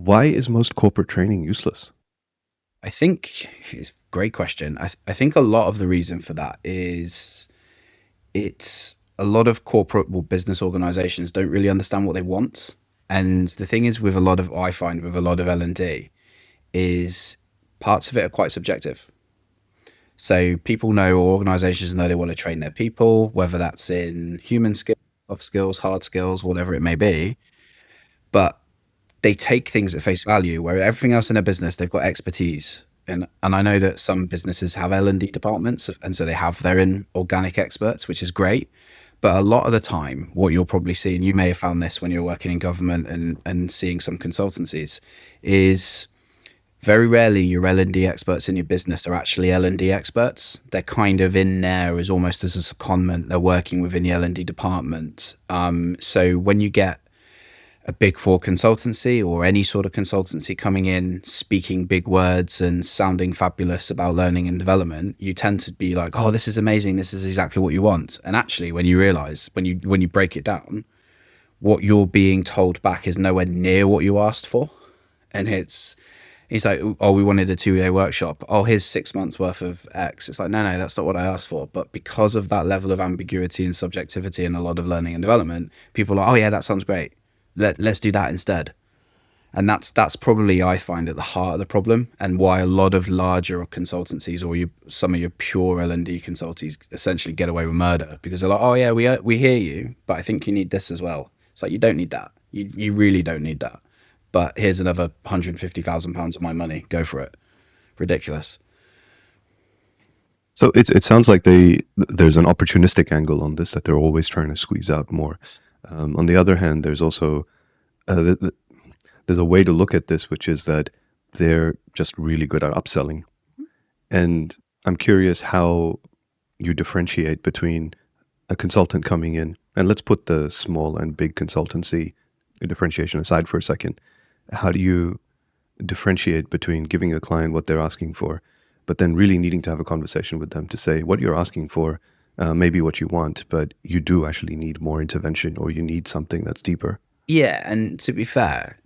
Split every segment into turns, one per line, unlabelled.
Why is most corporate training useless?
I think it's a great question. I think a lot of the reason for that is it's a lot of corporate or business organizations don't really understand what they want. And the thing is with a lot of, I find with a lot of L&D is parts of it are quite subjective. So people know, or organizations know, they want to train their people, whether that's in human skills, soft skills, hard skills, whatever it may be. But they take things at face value, where everything else in a business, they've got expertise. And I know that some businesses have L&D departments, and so they have their own organic experts, which is great. But a lot of the time, what you'll probably see, and you may have found this when you're working in government and seeing some consultancies, is very rarely your L&D experts in your business are actually L&D experts. They're kind of in there as almost as a secondment. They're working within the L&D department. So when you get a big four consultancy or any sort of consultancy coming in, speaking big words and sounding fabulous about learning and development, you tend to be like, oh, this is amazing. This is exactly what you want. And actually, when you realize, when you break it down, what you're being told back is nowhere near what you asked for. And he's like, oh, we wanted a 2-day workshop. Oh, here's 6 months worth of X. It's like, no, that's not what I asked for. But because of that level of ambiguity and subjectivity in a lot of learning and development, people are, oh yeah, that sounds great. Let's do that instead. And that's probably, I find, at the heart of the problem, and why a lot of larger consultancies or some of your pure L&D consultancies essentially get away with murder, because they're like, oh yeah, we hear you, but I think you need this as well. It's like, you don't need that. You really don't need that. But here's another £150,000 of my money. Go for it. Ridiculous.
So it sounds like there's an opportunistic angle on this, that they're always trying to squeeze out more. On the other hand, there's also there's a way to look at this, which is that they're just really good at upselling. And I'm curious how you differentiate between a consultant coming in, and let's put the small and big consultancy differentiation aside for a second. How do you differentiate between giving a client what they're asking for, but then really needing to have a conversation with them to say what you're asking for may be what you want, but you do actually need more intervention, or you need something that's deeper?
Yeah, and to be fair,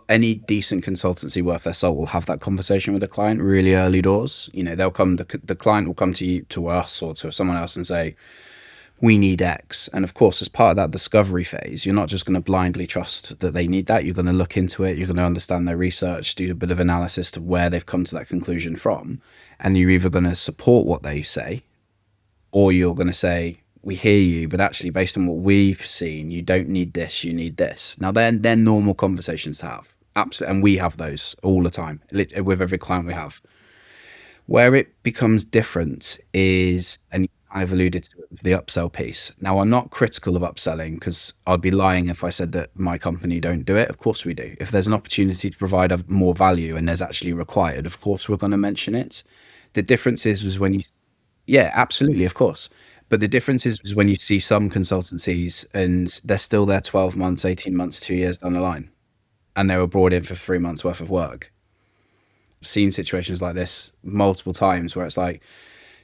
any decent consultancy worth their salt will have that conversation with the client really early doors. They'll come, the client will come to us or to someone else and say, we need X. And of course, as part of that discovery phase, you're not just going to blindly trust that they need that. You're going to look into it. You're going to understand their research, do a bit of analysis to where they've come to that conclusion from. And you're either going to support what they say, or you're going to say, we hear you, but actually based on what we've seen, you don't need this, you need this. Now, they're normal conversations to have. Absolutely. And we have those all the time with every client we have. Where it becomes different is, and I've alluded to it, the upsell piece. Now, I'm not critical of upselling, because I'd be lying if I said that my company don't do it. Of course we do. If there's an opportunity to provide more value and there's actually required, of course we're going to mention it. The difference is when you, yeah, absolutely, of course. But the difference is when you see some consultancies and they're still there 12 months, 18 months, 2 years down the line, and they were brought in for 3 months worth of work. I've seen situations like this multiple times where it's like,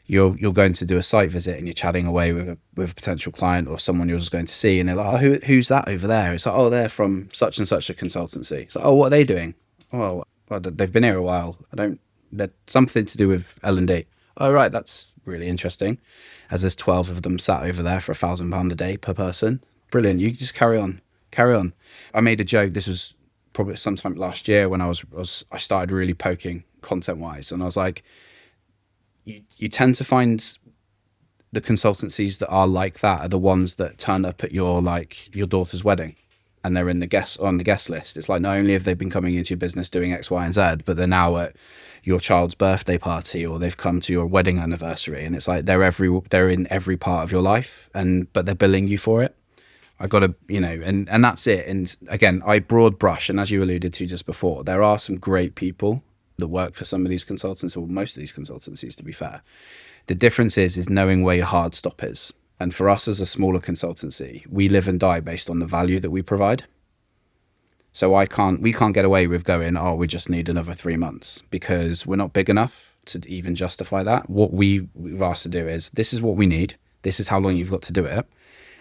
you're going to do a site visit and you're chatting away with a potential client or someone you're just going to see, and they're like, oh, who's that over there? It's like, oh, they're from such and such a consultancy. It's like, oh, what are they doing? Oh, well, they've been here a while. They're something to do with L&D. Oh, right, that's really interesting. As there's 12 of them sat over there for £1,000 a day per person. Brilliant. You just carry on. I made a joke. This was probably sometime last year when I started really poking content wise, and I was like, you tend to find the consultancies that are like that are the ones that turn up at your daughter's wedding, and they're on the guest list. It's like, not only have they been coming into your business doing X, Y, and Z, but they're now at your child's birthday party, or they've come to your wedding anniversary, and it's like they're in every part of your life, but they're billing you for it. I got to, and that's it. And again, I broad brush, and as you alluded to just before, there are some great people that work for some of these consultants, or most of these consultancies, to be fair. The difference is knowing where your hard stop is. And for us as a smaller consultancy, we live and die based on the value that we provide. So we can't get away with going, oh, we just need another 3 months, because we're not big enough to even justify that. What we've asked to do is, this is what we need. This is how long you've got to do it.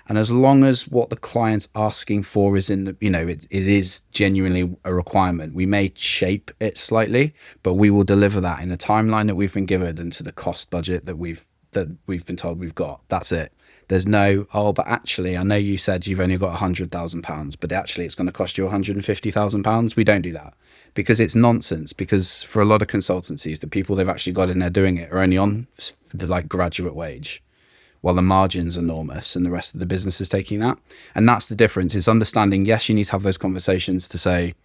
And as long as what the client's asking for is in the, it is genuinely a requirement, we may shape it slightly, but we will deliver that in the timeline that we've been given and to the cost budget that we've been told we've got. That's it. There's no, oh, but actually, I know you said you've only got £100,000, but actually it's going to cost you £150,000. We don't do that because it's nonsense. Because for a lot of consultancies, the people they've actually got in there doing it are only on the like graduate wage, while the margin's enormous and the rest of the business is taking that. And that's the difference. Is understanding, yes, you need to have those conversations to say,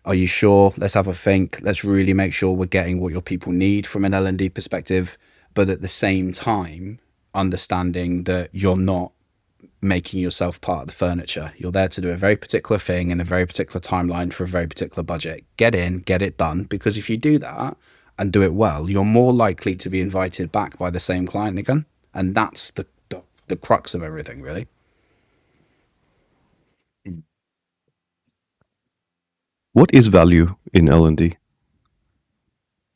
are you sure? Let's have a think. Let's really make sure we're getting what your people need from an L&D perspective. But at the same time, understanding that you're not making yourself part of the furniture. You're there to do a very particular thing in a very particular timeline for a very particular budget. Get in, get it done. Because if you do that and do it well, you're more likely to be invited back by the same client again. And that's the crux of everything, really.
What is value in L&D?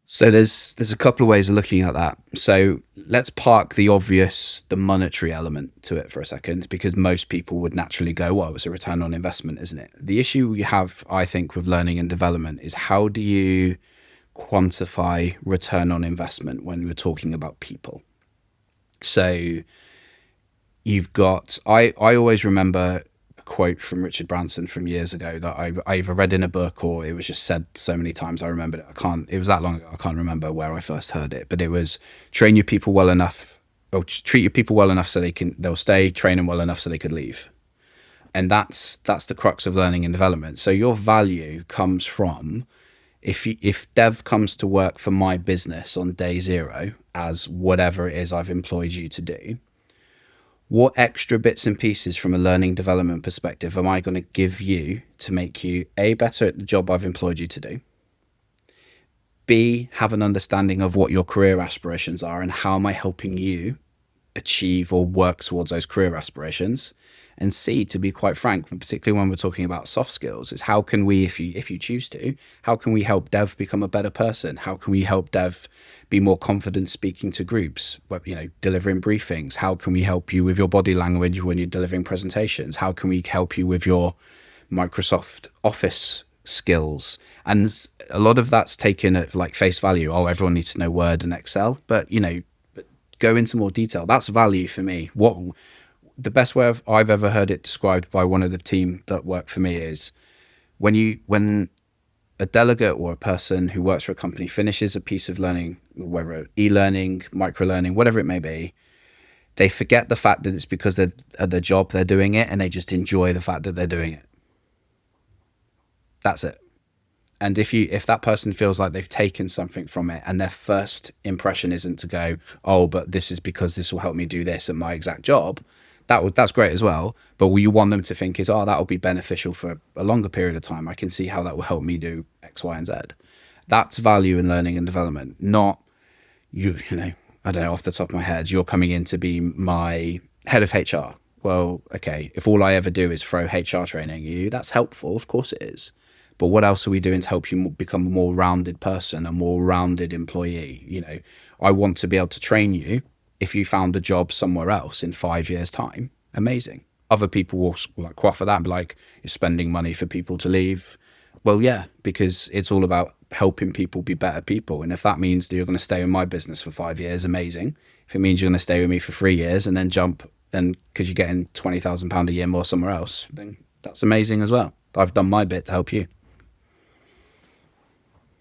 So there's a couple of ways of looking at that. So let's park the obvious, the monetary element to it for a second, because most people would naturally go, well, it's a return on investment, isn't it? The issue we have, I think, with learning and development is how do you quantify return on investment when we're talking about people? So you've got, I always remember quote from Richard Branson from years ago that I either read in a book or it was just said so many times I remembered it. It was that long ago, I can't remember where I first heard it, but it was train your people well enough, or treat your people well enough so they'll stay, train them well enough so they could leave. And that's the crux of learning and development. So your value comes from, if Dev comes to work for my business on day zero as whatever it is I've employed you to do, what extra bits and pieces from a learning development perspective am I going to give you to make you A, better at the job I've employed you to do, B, have an understanding of what your career aspirations are and how am I helping you achieve or work towards those career aspirations, and C, to be quite frank, particularly when we're talking about soft skills, is how can we, if you choose to, how can we help Dev become a better person? How can we help Dev be more confident speaking to groups, delivering briefings? How can we help you with your body language when you're delivering presentations? How can we help you with your Microsoft Office skills? And a lot of that's taken at like face value. Oh, everyone needs to know Word and Excel, but go into more detail. That's value for me. What the best way I've ever heard it described by one of the team that work for me is when a delegate or a person who works for a company finishes a piece of learning, whether e-learning, micro-learning, whatever it may be, they forget the fact that it's because of the job they're doing it, and they just enjoy the fact that they're doing it. That's it. And if that person feels like they've taken something from it and their first impression isn't to go, oh, but this is because this will help me do this at my exact job, that's great as well. But what you want them to think is, oh, that will be beneficial for a longer period of time. I can see how that will help me do X, Y, and Z. That's value in learning and development, not I don't know, off the top of my head, you're coming in to be my head of HR. Well, okay, if all I ever do is throw HR training at you, that's helpful. Of course it is. But what else are we doing to help you become a more rounded person, a more rounded employee? I want to be able to train you. If you found a job somewhere else in 5 years' time, amazing. Other people will like quaff at that and be like, you're spending money for people to leave. Well, yeah, because it's all about helping people be better people. And if that means that you're going to stay in my business for 5 years, amazing. If it means you're going to stay with me for 3 years and then jump, then because you're getting £20,000 a year more somewhere else, then that's amazing as well. I've done my bit to help you.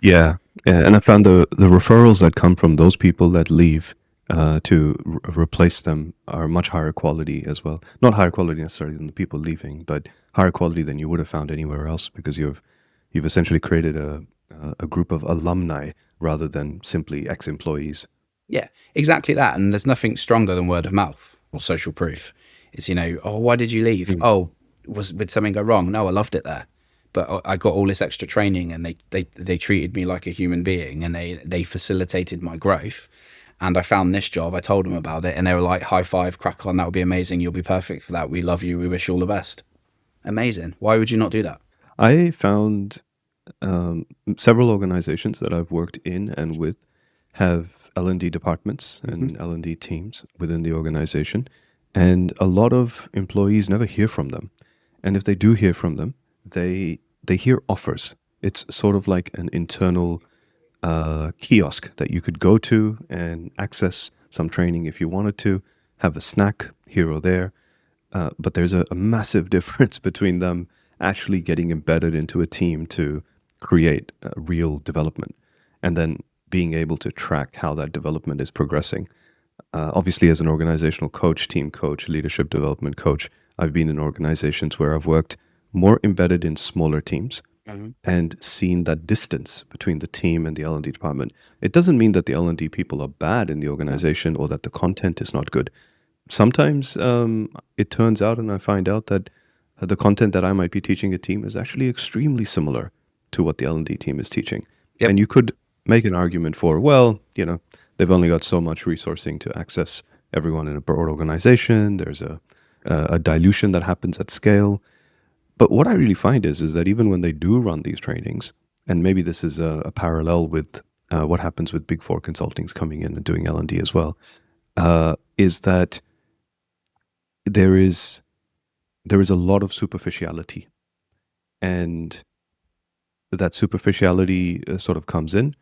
Yeah, and I found the referrals that come from those people that leave to replace them are much higher quality as well. Not higher quality necessarily than the people leaving, but higher quality than you would have found anywhere else, because you've essentially created a group of alumni rather than simply ex-employees.
Yeah, exactly that. And there's nothing stronger than word of mouth or social proof. It's, oh, why did you leave? Oh, did something go wrong? No, I loved it there. But I got all this extra training, and they treated me like a human being, and they facilitated my growth. And I found this job, I told them about it, and they were like, high five, crack on, that would be amazing. You'll be perfect for that. We love you. We wish you all the best. Amazing. Why would you not do that?
I found several organizations that I've worked in and with have L&D departments and L&D teams within the organization. And a lot of employees never hear from them. And if they do hear from them, they hear offers. It's sort of like an internal kiosk that you could go to and access some training if you wanted to, have a snack here or there. But there's a massive difference between them actually getting embedded into a team to create real development and then being able to track how that development is progressing. Obviously, as an organizational coach, team coach, leadership development coach, I've been in organizations where I've worked more embedded in smaller teams
Mhm.
and seen that distance between the team and the L&D department. It doesn't mean that the L&D people are bad in the
No.
organization or that the content is not good. Sometimes it turns out, and I find out that the content that I might be teaching a team is actually extremely similar to what the L&D team is teaching.
Yep.
And you could make an argument for, well, they've only got so much resourcing to access everyone in a broad organization. There's a dilution that happens at scale. But what I really find is that even when they do run these trainings, and maybe this is a parallel with what happens with Big Four consultings coming in and doing L&D as well, is that there is a lot of superficiality, and that superficiality sort of comes in,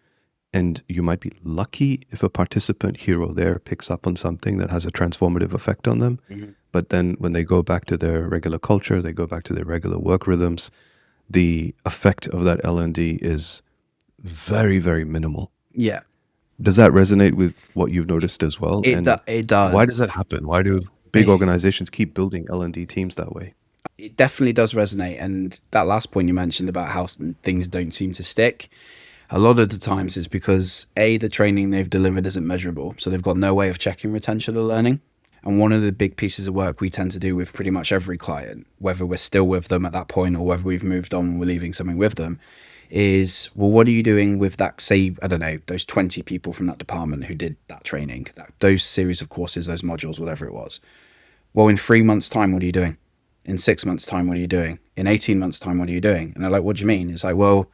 and you might be lucky if a participant here or there picks up on something that has a transformative effect on them.
Mhm.
But then when they go back to their regular culture, they go back to their regular work rhythms, the effect of that L&D is very, very minimal.
Yeah.
Does that resonate with what you've noticed as well? And
It
why does
does.
that happen? Why do big organizations keep building L&D teams that way?
It definitely does resonate. And that last point you mentioned about how things don't seem to stick, a lot of the times is because the training they've delivered isn't measurable, so they've got no way of checking retention or learning. And one of the big pieces of work we tend to do with pretty much every client, whether we're still with them at that point or whether we've moved on and we're leaving something with them, is, well, what are you doing with that, say, I don't know, those 20 people from that department who did that training, those series of courses, those modules, whatever it was? Well, in 3 months' time, what are you doing? In 6 months' time, what are you doing? In 18 months' time, what are you doing? And they're like, what do you mean? It's like, well,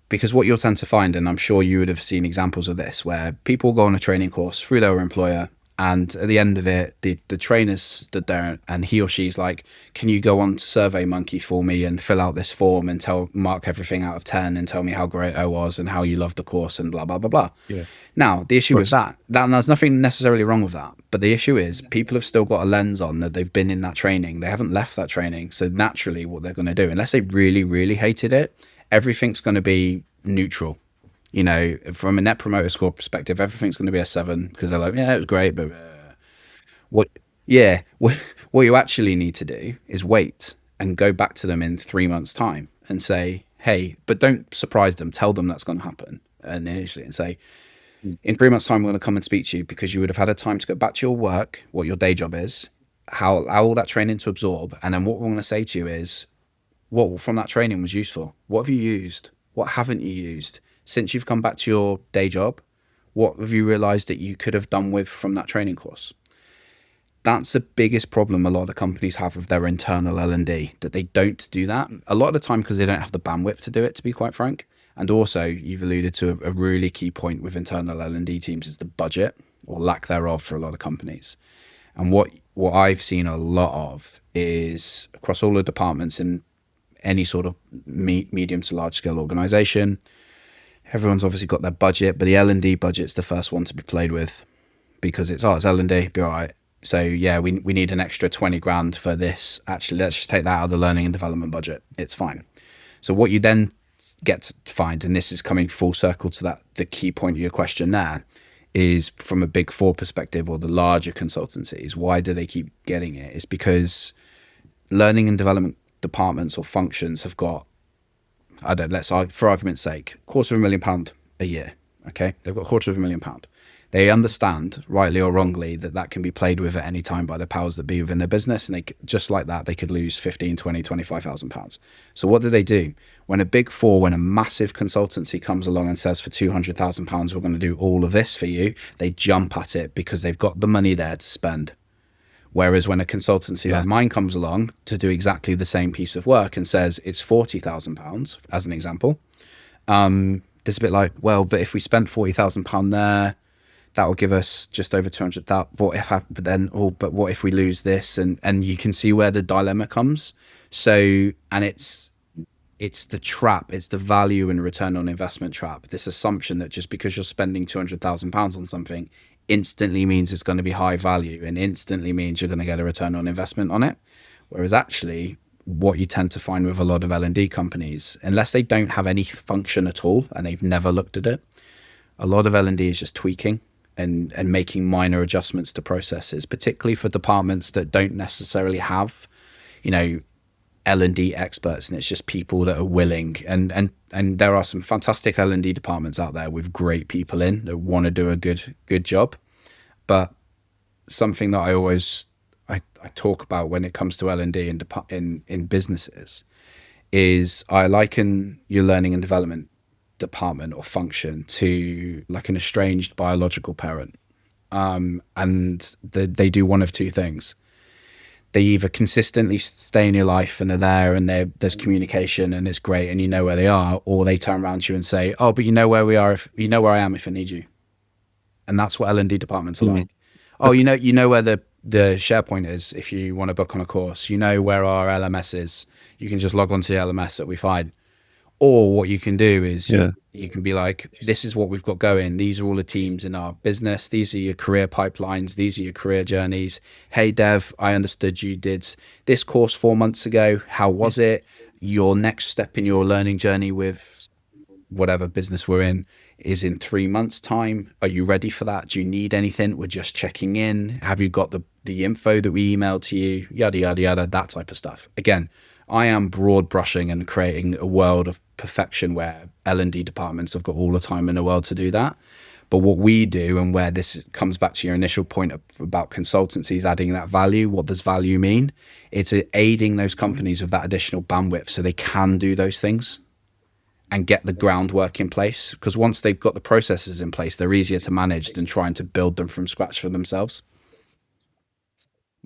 because what you'll tend to find, and I'm sure you would have seen examples of this, where people go on a training course through their employer, and at the end of it, the trainer stood there and he or she's like, can you go on to SurveyMonkey for me and fill out this form and mark everything out of 10 and tell me how great I was and how you loved the course and blah, blah, blah, blah.
Yeah, of
Now, the issue with
course.
that, there's nothing necessarily wrong with that. But the issue is people have still got a lens on that they've been in that training. They haven't left that training. So naturally what they're going to do, unless they really, really hated it, everything's going to be neutral. From a net promoter score perspective, everything's going to be a 7 because they're like, yeah, it was great, but what? Yeah, what you actually need to do is wait and go back to them in 3 months' time and say, hey, but don't surprise them. Tell them that's going to happen initially, and say, in 3 months' time, we're going to come and speak to you because you would have had a time to go back to your work, what your day job is, how all that training to absorb, and then what we're going to say to you is, what from that training was useful? What have you used? What haven't you used? Since you've come back to your day job, what have you realized that you could have done with from that training course? That's the biggest problem a lot of companies have with their internal L&D, that they don't do that a lot of the time because they don't have the bandwidth to do it, to be quite frank. And also, you've alluded to a really key point with internal L&D teams is the budget or lack thereof for a lot of companies. And what I've seen a lot of is across all the departments in any sort of medium to large scale organization, everyone's obviously got their budget, but the L&D budget's the first one to be played with because it's L&D, be all right. So yeah, we need an extra 20 grand for this. Actually, let's just take that out of the learning and development budget. It's fine. So what you then get to find, and this is coming full circle to that, the key point of your question there, is from a Big Four perspective or the larger consultancies, why do they keep getting it? It's because learning and development departments or functions have got, let's for argument's sake, £250,000 a year. Okay, they've got £250,000. They understand, rightly or wrongly, that can be played with at any time by the powers that be within their business, and just like that, they could lose 15, 20, 25,000 pounds. So what do? When a Big Four, when a massive consultancy comes along and says for 200,000 pounds, we're going to do all of this for you, they jump at it because they've got the money there to spend. Whereas when a consultancy like mine comes along to do exactly the same piece of work and says it's £40,000, as an example, there's a bit like, well, but if we spent £40,000 there, that will give us just over 200,000. What if but then, oh, but what if we lose this? And you can see where the dilemma comes. So, and it's the trap, it's the value and return on investment trap. This assumption that just because you're spending £200,000 on something instantly means it's going to be high value and instantly means you're going to get a return on investment on it. Whereas actually, what you tend to find with a lot of L&D companies, unless they don't have any function at all and they've never looked at it, a lot of L&D is just tweaking and making minor adjustments to processes, particularly for departments that don't necessarily have, you know, L&D experts, and it's just people that are willing. And there are some fantastic L&D departments out there with great people in that want to do a good job. But something that I talk about when it comes to L&D in businesses is I liken your learning and development department or function to like an estranged biological parent. And they do one of two things. They either consistently stay in your life and are there and there's communication and it's great and you know where they are, or they turn around to you and say, oh, but you know where we are, if you know where I am if I need you. And that's what L&D departments are like. Oh, you know where the SharePoint is if you want to book on a course. You know where our LMS is. You can just log onto the LMS, that'll be fine. Or what you can do is you can be like, this is what we've got going. These are all the teams in our business. These are your career pipelines. These are your career journeys. Hey, Dev, I understood you did this course 4 months ago. How was it? Your next step in your learning journey with whatever business we're in is in 3 months' time. Are you ready for that? Do you need anything? We're just checking in. Have you got the info that we emailed to you? Yada, yada, yada, that type of stuff. Again, I am broad brushing and creating a world of perfection where L&D departments have got all the time in the world to do that. But what we do, and where this comes back to your initial point about consultancies adding that value, what does value mean? It's aiding those companies with that additional bandwidth so they can do those things and get the groundwork in place. Because once they've got the processes in place, they're easier to manage than trying to build them from scratch for themselves.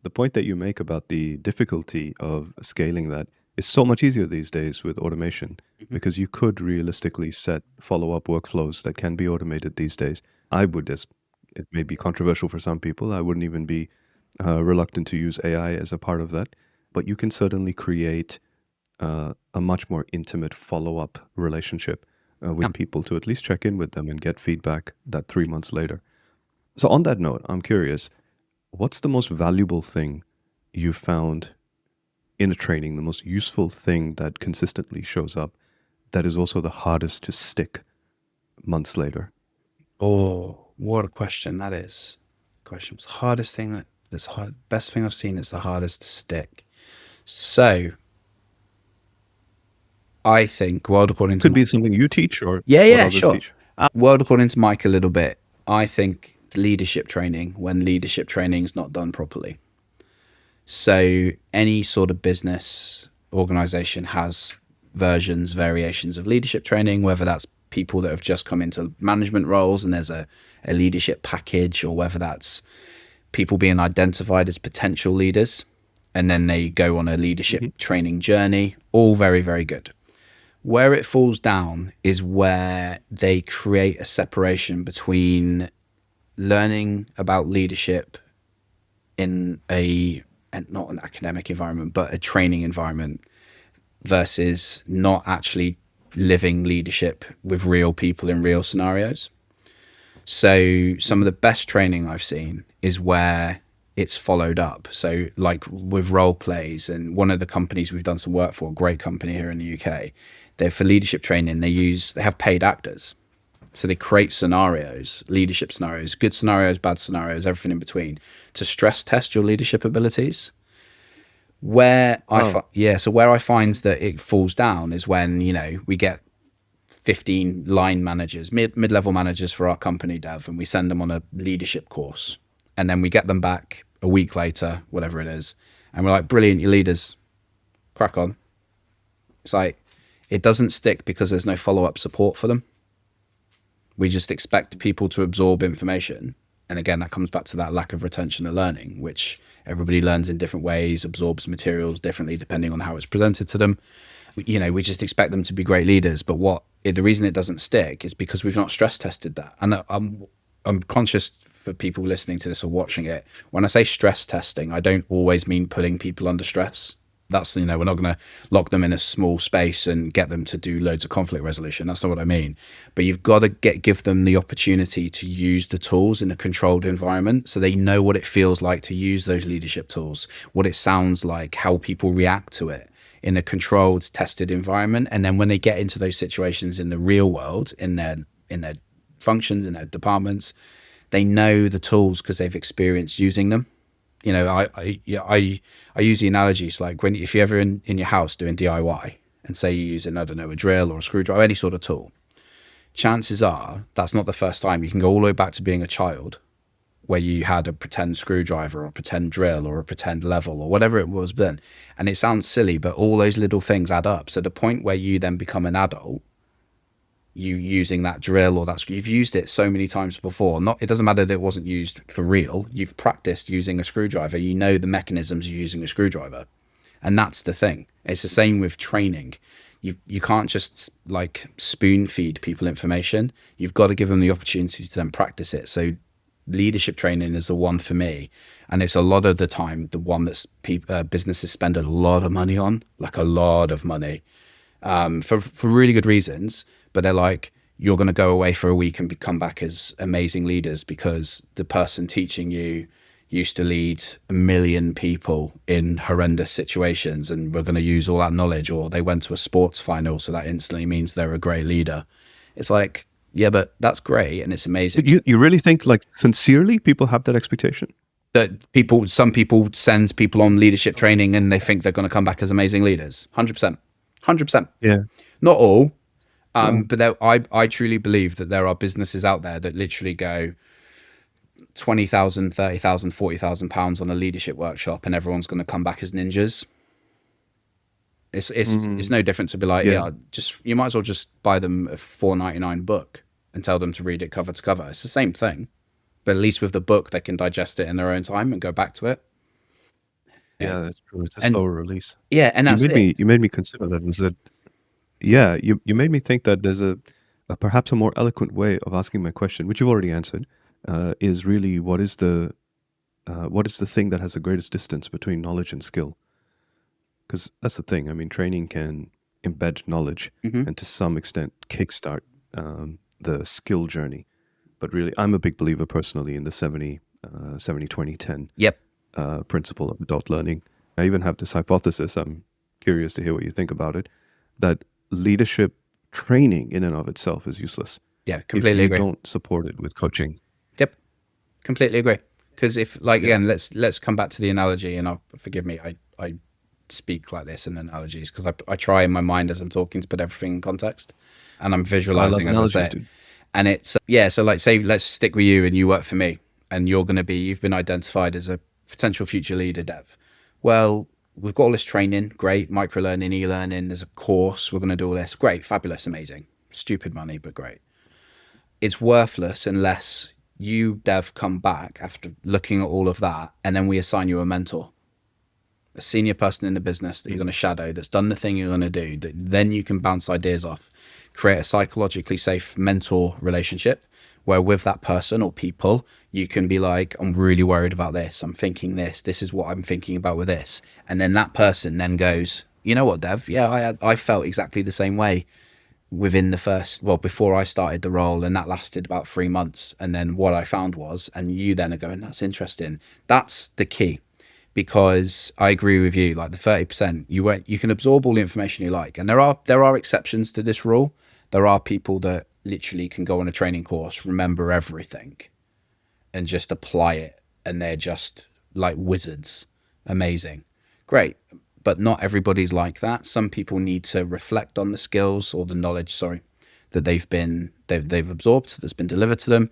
The point that you make about the difficulty of scaling that is so much easier these days with automation, because you could realistically set follow-up workflows that can be automated these days. I would, as it may be controversial for some people, I wouldn't even be reluctant to use AI as a part of that, but you can certainly create a much more intimate follow-up relationship with people to at least check in with them and get feedback that 3 months later. So on that note, I'm curious, what's the most valuable thing you found in a training, the most useful thing that consistently shows up that is also the hardest to stick months later?
Oh, what a question that is. Questions. Hardest thing best thing I've seen is the hardest to stick. So I think world according to
Could be something you teach or what others
sure.
teach.
World according to Mike a little bit. I think it's leadership training when leadership training is not done properly. So any sort of business organization has variations of leadership training, whether that's people that have just come into management roles and there's a leadership package, or whether that's people being identified as potential leaders and then they go on a leadership training journey. All very, very good. Where it falls down is where they create a separation between learning about leadership in not an academic environment, but a training environment, versus not actually living leadership with real people in real scenarios. So some of the best training I've seen is where it's followed up. So like with role plays, and one of the companies we've done some work for, a great company here in the UK, for leadership training, they have paid actors. So they create scenarios, leadership scenarios, good scenarios, bad scenarios, everything in between, to stress test your leadership abilities. Where I find that it falls down is when, we get 15 line managers, mid-level managers for our company, Dev, and we send them on a leadership course. And then we get them back a week later, whatever it is. And we're like, brilliant, you leaders, crack on. It's like, it doesn't stick because there's no follow-up support for them. We just expect people to absorb information. And again, that comes back to that lack of retention and learning, which everybody learns in different ways, absorbs materials differently depending on how it's presented to them. We just expect them to be great leaders. But the reason it doesn't stick is because we've not stress tested that. And I'm conscious for people listening to this or watching it. When I say stress testing, I don't always mean putting people under stress. That's, we're not going to lock them in a small space and get them to do loads of conflict resolution. That's not what I mean. But you've got to give them the opportunity to use the tools in a controlled environment, so they know what it feels like to use those leadership tools, what it sounds like, how people react to it in a controlled, tested environment. And then when they get into those situations in the real world, in their functions, in their departments, they know the tools because they've experienced using them. I use the analogies like if you're ever in your house doing DIY, and say you're using, I don't know, a drill or a screwdriver, any sort of tool, chances are that's not the first time. You can go all the way back to being a child, where you had a pretend screwdriver or a pretend drill or a pretend level or whatever it was then. And it sounds silly, but all those little things add up. So the point where you then become an adult, you using that drill or that, you've used it so many times before. It doesn't matter that it wasn't used for real. You've practiced using a screwdriver. You know the mechanisms of using a screwdriver. And that's the thing. It's the same with training. You can't just like spoon feed people information. You've got to give them the opportunity to then practice it. So leadership training is the one for me. And it's a lot of the time the one that businesses spend a lot of money on, like a lot of money, for really good reasons. But they're like, you're going to go away for a week and come back as amazing leaders because the person teaching you used to lead 1 million people in horrendous situations, and we're going to use all that knowledge. Or they went to a sports final, so that instantly means they're a great leader. It's like, yeah, but that's great and it's amazing.
You really think, like, sincerely people have that expectation?
That some people send people on leadership training and they think they're going to come back as amazing leaders. 100%. 100%.
Yeah.
Not all. But I truly believe that there are businesses out there that literally go 20,000, 30,000, 40,000 pounds on a leadership workshop, and everyone's going to come back as ninjas. It's no different to be like, you might as well just buy them a $4.99 book and tell them to read it cover to cover. It's the same thing, but at least with the book, they can digest it in their own time and go back to it.
Yeah, that's true. It's a slower release.
Yeah, and that's
you made me consider that. Yeah, you made me think that there's a perhaps a more eloquent way of asking my question, which you've already answered, is really what is the thing that has the greatest distance between knowledge and skill? Because that's the thing. I mean, training can embed knowledge and to some extent kickstart the skill journey. But really, I'm a big believer personally in the 70-20-10 principle of adult learning. I even have this hypothesis. I'm curious to hear what you think about it, that leadership training in and of itself is useless.
Yeah, completely agree.
If you don't support it with coaching.
Yep, completely agree. Because again, let's come back to the analogy, and forgive me, I speak like this in analogies because I try in my mind as I'm talking to put everything in context, and I'm visualizing as I say it. And it's so like, say let's stick with you and you work for me, and you've been identified as a potential future leader, Dev. Well, we've got all this training, great, micro-learning, e-learning, there's a course, we're going to do all this. Great, fabulous, amazing. Stupid money, but great. It's worthless unless you, Dev, come back after looking at all of that, and then we assign you a mentor, a senior person in the business that you're going to shadow, that's done the thing you're going to do, that then you can bounce ideas off, create a psychologically safe mentor relationship where with that person or people, you can be like, I'm really worried about this. I'm thinking this is what I'm thinking about with this. And then that person then goes, you know what, Dev? Yeah, I felt exactly the same way within before I started the role, and that lasted about 3 months. And then what I found was, and you then are going, that's interesting. That's the key, because I agree with you, like the 30%, you can absorb all the information you like. And there are exceptions to this rule. There are people that literally can go on a training course, remember everything, and just apply it, and they're just like wizards. Amazing. Great. But not everybody's like that. Some people need to reflect on the skills or the knowledge, that they've absorbed, that's been delivered to them.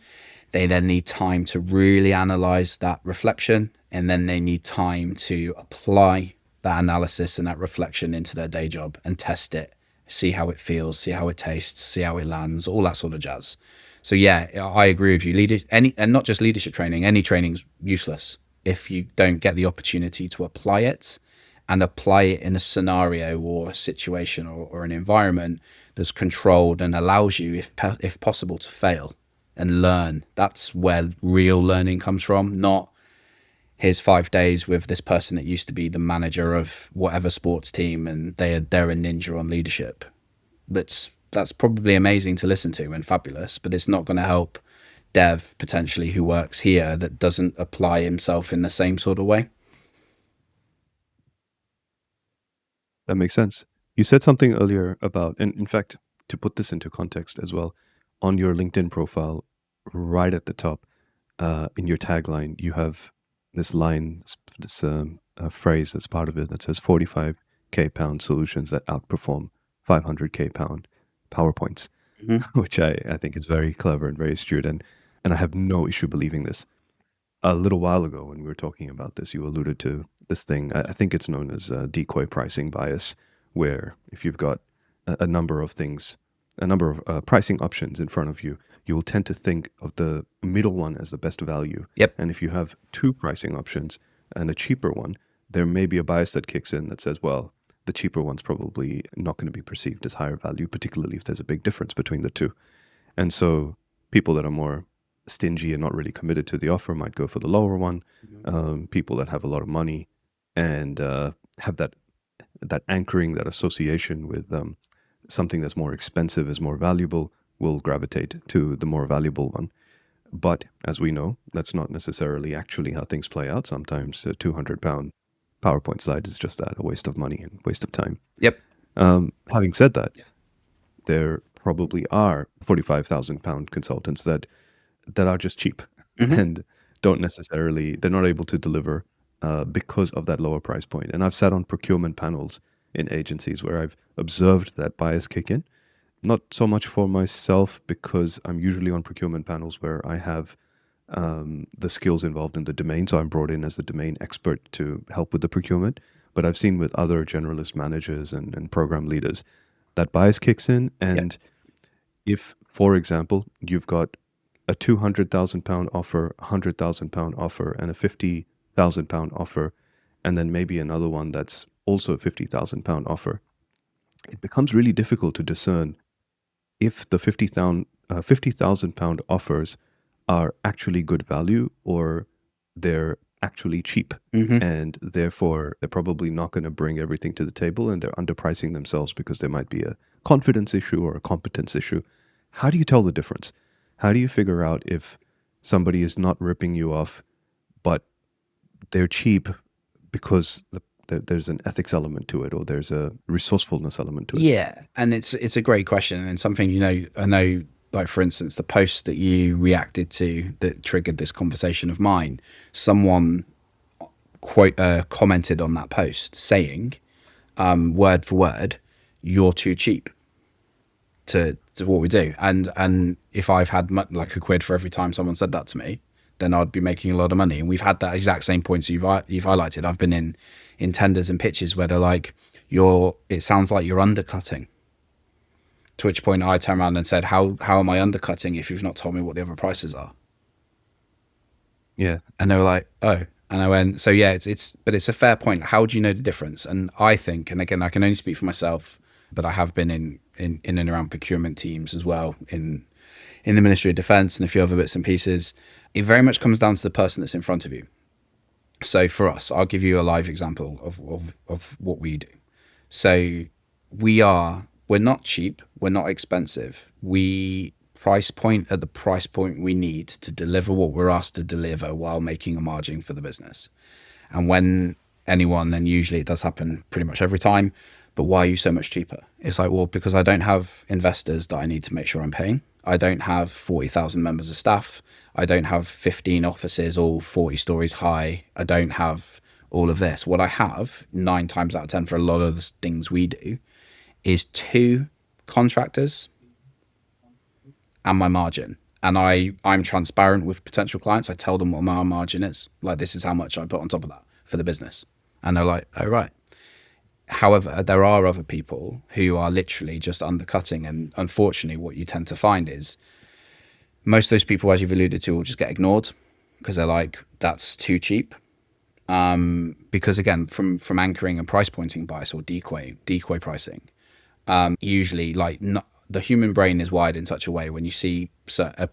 They then need time to really analyze that reflection, and then they need time to apply that analysis and that reflection into their day job and test it, see how it feels, see how it tastes, see how it lands, all that sort of jazz. So yeah, I agree with you. And not just leadership training, any training's useless if you don't get the opportunity to apply it, and apply it in a scenario or a situation or an environment that's controlled and allows you, if possible, to fail and learn. That's where real learning comes from, not here's 5 days with this person that used to be the manager of whatever sports team and they're a ninja on leadership. That's probably amazing to listen to and fabulous, but it's not going to help dev potentially who works here that doesn't apply himself in the same sort of way.
That makes sense. You said something earlier about, and in fact, to put this into context as well, on your LinkedIn profile, right at the top, in your tagline, you have this line, this phrase that's part of it that says 45k pound solutions that outperform 500k pound PowerPoints,
Mm-hmm.
which I think is very clever and very astute. And I have no issue believing this. A little while ago, when we were talking about this, you alluded to this thing. I think it's known as decoy pricing bias, where if you've got a number of things, a number of pricing options in front of you, you will tend to think of the middle one as the best value.
Yep.
And if you have two pricing options and a cheaper one, there may be a bias that kicks in that says, well, the cheaper one's probably not going to be perceived as higher value, particularly if there's a big difference between the two. And so people that are more stingy and not really committed to the offer might go for the lower one. People that have a lot of money and have that anchoring, that association with something that's more expensive is more valuable will gravitate to the more valuable one. But as we know, that's not necessarily actually how things play out. Sometimes a 200-pound PowerPoint slide is just that, a waste of money and waste of time.
Yep.
Having said that, there probably are 45,000 pound consultants that are just cheap and don't necessarily, they're not able to deliver because of that lower price point. And I've sat on procurement panels in agencies where I've observed that bias kick in. Not so much for myself, because I'm usually on procurement panels where I have the skills involved in the domain. So I'm brought in as the domain expert to help with the procurement. But I've seen with other generalist managers and program leaders that bias kicks in. And if, for example, you've got a 200,000 pound offer, a 100,000 pound offer, and a 50,000 pound offer, and then maybe another one that's also a 50,000 pound offer, it becomes really difficult to discern if the 50,000 pound offers are actually good value or they're actually cheap. And therefore they're probably not going to bring everything to the table, and they're underpricing themselves because there might be a confidence issue or a competence issue. How do you tell the difference? How do you figure out if somebody is not ripping you off, but they're cheap because there's an ethics element to it, or there's a resourcefulness element to it?
Yeah, and it's a great question, and something, I know, like for instance, the post that you reacted to that triggered this conversation of mine, someone commented on that post saying, word for word, "You're too cheap to what we do." And if I've had like a quid for every time someone said that to me, then I'd be making a lot of money. And we've had that exact same points you've highlighted. I've been in tenders and pitches where they're like, it sounds like you're undercutting. To which point I turned around and said, how am I undercutting if you've not told me what the other prices are?
Yeah.
And they were like, oh. And I went, so yeah, but it's a fair point. How do you know the difference? And I think, and again, I can only speak for myself, but I have been in and around procurement teams as well, in the Ministry of Defence and a few other bits and pieces. It very much comes down to the person that's in front of you. So for us, I'll give you a live example of what we do. So we're not cheap, we're not expensive. We price point at the price point we need to deliver what we're asked to deliver while making a margin for the business. And when anyone, then usually it does happen pretty much every time, but why are you so much cheaper? It's like, well, because I don't have investors that I need to make sure I'm paying. I don't have 40,000 members of staff. I don't have 15 offices, all 40 stories high. I don't have all of this. What I have 9 times out of 10 for a lot of the things we do is 2 contractors and my margin. And I'm transparent with potential clients. I tell them what my margin is. Like, this is how much I put on top of that for the business. And they're like, oh, right. However, there are other people who are literally just undercutting. And unfortunately, what you tend to find is most of those people, as you've alluded to, will just get ignored because they're like, that's too cheap. Because again, from anchoring and price pointing bias or decoy pricing, usually like the human brain is wired in such a way when you see a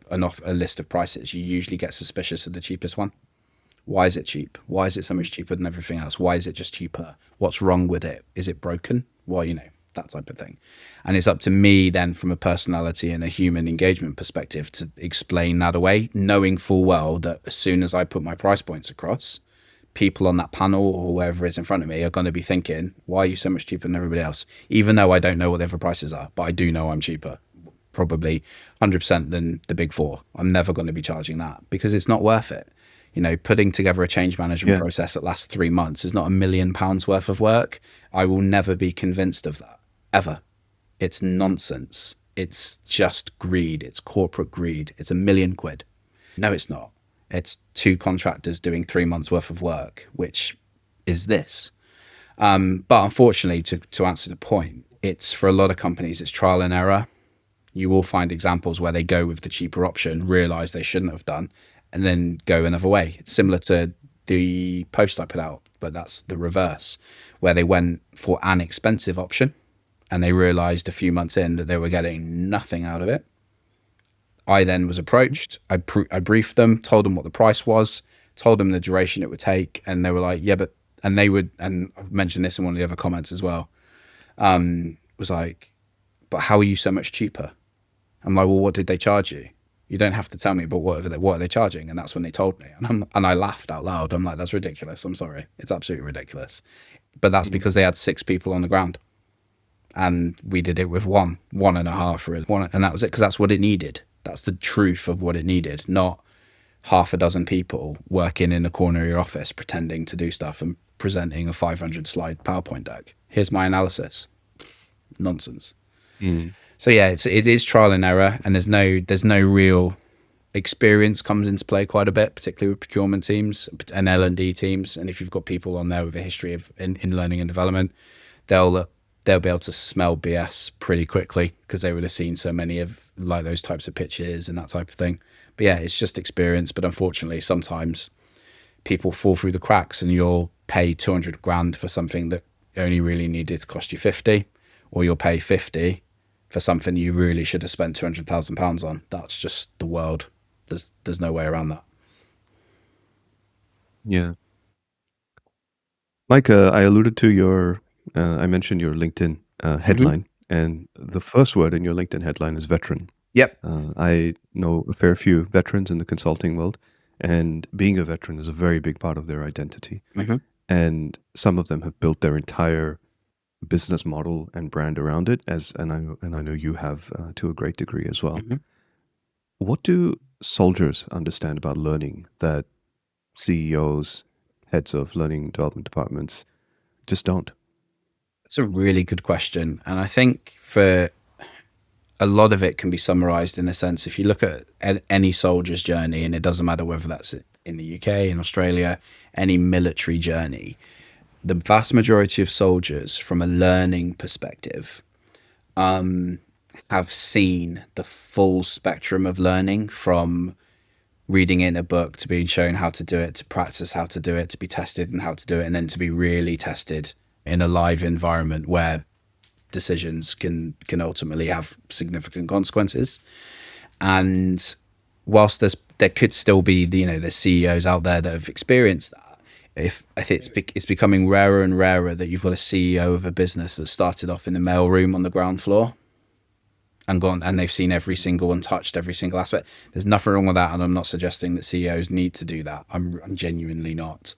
list of prices, you usually get suspicious of the cheapest one. Why is it cheap? Why is it so much cheaper than everything else? Why is it just cheaper? What's wrong with it? Is it broken? Well, that type of thing. And it's up to me then, from a personality and a human engagement perspective, to explain that away, knowing full well that as soon as I put my price points across, people on that panel or wherever is in front of me are going to be thinking, why are you so much cheaper than everybody else? Even though I don't know what the other prices are, but I do know I'm cheaper, probably 100% than the big four. I'm never going to be charging that because it's not worth it. Putting together a change management process that lasts 3 months is not £1 million worth of work. I will never be convinced of that, ever. It's nonsense. It's just greed. It's corporate greed. It's £1 million. No, it's not. It's 2 contractors doing 3 months worth of work, which is this. But unfortunately, to answer the point, it's for a lot of companies, it's trial and error. You will find examples where they go with the cheaper option, realize they shouldn't have done, and then go another way. It's similar to the post I put out, but that's the reverse, where they went for an expensive option and they realized a few months in that they were getting nothing out of it. I then was approached. I briefed them, told them what the price was, told them the duration it would take, and they were like, yeah, but, and I've mentioned this in one of the other comments as well, was like, but how are you so much cheaper? I'm like, well, what did they charge you? You don't have to tell me, but what are they charging? And that's when they told me. And I laughed out loud. I'm like, that's ridiculous. I'm sorry. It's absolutely ridiculous. But that's because they had 6 people on the ground. And we did it with one and a half, really. And that was it, because that's what it needed. That's the truth of what it needed, not half a dozen people working in the corner of your office pretending to do stuff and presenting a 500 slide PowerPoint deck. Here's my analysis. Nonsense. So yeah, it is trial and error, and there's no real experience comes into play quite a bit, particularly with procurement teams and L&D teams. And if you've got people on there with a history of in learning and development, they'll be able to smell BS pretty quickly because they would have seen so many of like those types of pitches and that type of thing. But yeah, it's just experience. But unfortunately, sometimes people fall through the cracks, and you'll pay 200 grand for something that only really needed to cost you 50, or you'll pay 50 for something you really should have spent £200,000 on. That's just the world. There's no way around that.
Yeah. Mike, I alluded to I mentioned your LinkedIn headline, and the first word in your LinkedIn headline is veteran.
Yep.
I know a fair few veterans in the consulting world, and being a veteran is a very big part of their identity. And some of them have built their entire business model and brand around it, and I know you have to a great degree as well. What do soldiers understand about learning that CEOs, heads of learning development departments just don't?
It's a really good question. And I think for a lot of it can be summarized in a sense. If you look at any soldier's journey, and it doesn't matter whether that's in the UK, in Australia, any military journey, the vast majority of soldiers, from a learning perspective, have seen the full spectrum of learning, from reading in a book to being shown how to do it, to practice how to do it, to be tested and how to do it, and then to be really tested in a live environment where decisions can ultimately have significant consequences. And whilst there could still be the CEOs out there that have experienced that, I think it's becoming rarer and rarer that you've got a CEO of a business that started off in the mail room on the ground floor and gone, and they've seen every single and touched every single aspect. There's nothing wrong with that, and I'm not suggesting that CEOs need to do that. I'm genuinely not.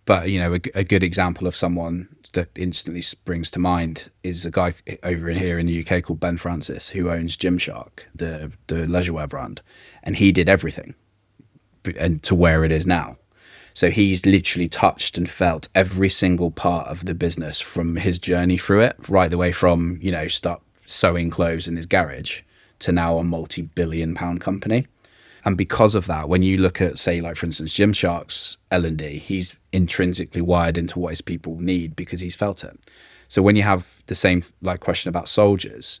But a good example of someone that instantly springs to mind is a guy over here in the UK called Ben Francis, who owns Gymshark, the leisurewear brand, and he did everything and to where it is now. So he's literally touched and felt every single part of the business from his journey through it, right the way from, start sewing clothes in his garage to now a multi-billion-pound company. And because of that, when you look at, say, like, for instance, Gymshark's L&D, he's intrinsically wired into what his people need because he's felt it. So when you have the same question about soldiers,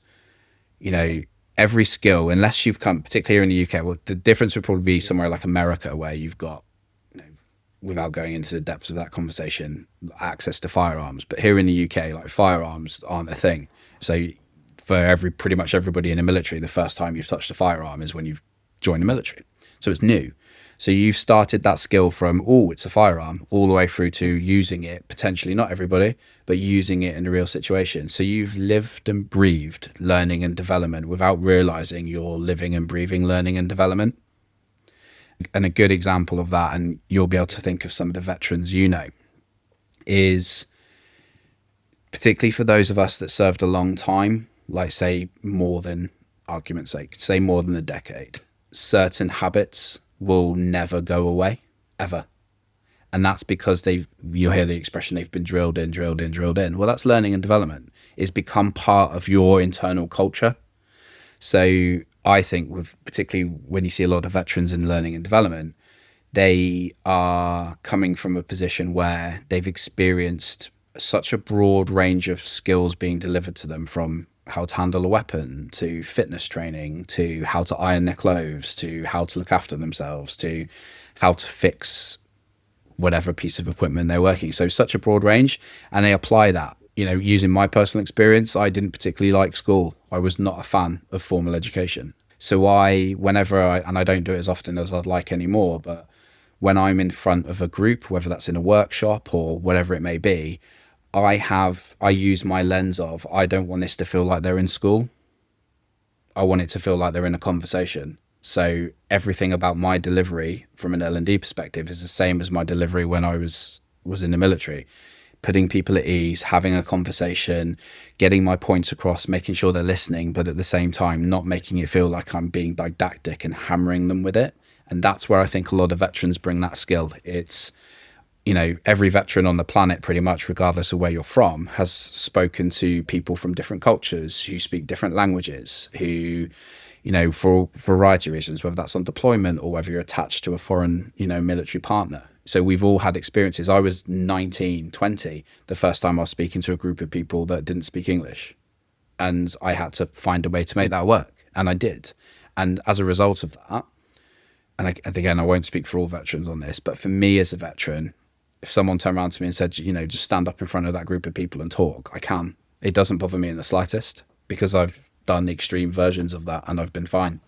every skill, unless you've come, particularly here in the UK, well, the difference would probably be somewhere like America, where you've got, without going into the depths of that conversation, access to firearms. But here in the UK, firearms aren't a thing. So for pretty much everybody in the military, the first time you've touched a firearm is when you've joined the military. So it's new. So you've started that skill from, oh, it's a firearm, all the way through to using it, potentially not everybody, but using it in a real situation. So you've lived and breathed learning and development without realizing you're living and breathing learning and development. And a good example of that, and you'll be able to think of some of the veterans is particularly for those of us that served a long time, like say more than, argument's sake, say more than a decade, certain habits will never go away, ever. And that's because you'll hear the expression, they've been drilled in, drilled in, drilled in. Well, that's learning and development. It's become part of your internal culture. So I think particularly when you see a lot of veterans in learning and development, they are coming from a position where they've experienced such a broad range of skills being delivered to them, from how to handle a weapon to fitness training to how to iron their clothes to how to look after themselves to how to fix whatever piece of equipment they're working. So such a broad range, and they apply that. Using my personal experience, I didn't particularly like school. I was not a fan of formal education. So and I don't do it as often as I'd like anymore, but when I'm in front of a group, whether that's in a workshop or whatever it may be, I use my lens of, I don't want this to feel like they're in school. I want it to feel like they're in a conversation. So everything about my delivery from an L&D perspective is the same as my delivery when I was in the military. Putting people at ease, having a conversation, getting my points across, making sure they're listening, but at the same time, not making it feel like I'm being didactic and hammering them with it. And that's where I think a lot of veterans bring that skill. It's, every veteran on the planet, pretty much, regardless of where you're from, has spoken to people from different cultures who speak different languages, who, for a variety of reasons, whether that's on deployment or whether you're attached to a foreign, military partner. So we've all had experiences. I was 19, 20, the first time I was speaking to a group of people that didn't speak English. And I had to find a way to make that work. And I did. And as a result of that, and again, I won't speak for all veterans on this, but for me as a veteran, if someone turned around to me and said, just stand up in front of that group of people and talk, I can. It doesn't bother me in the slightest, because I've done the extreme versions of that and I've been fine.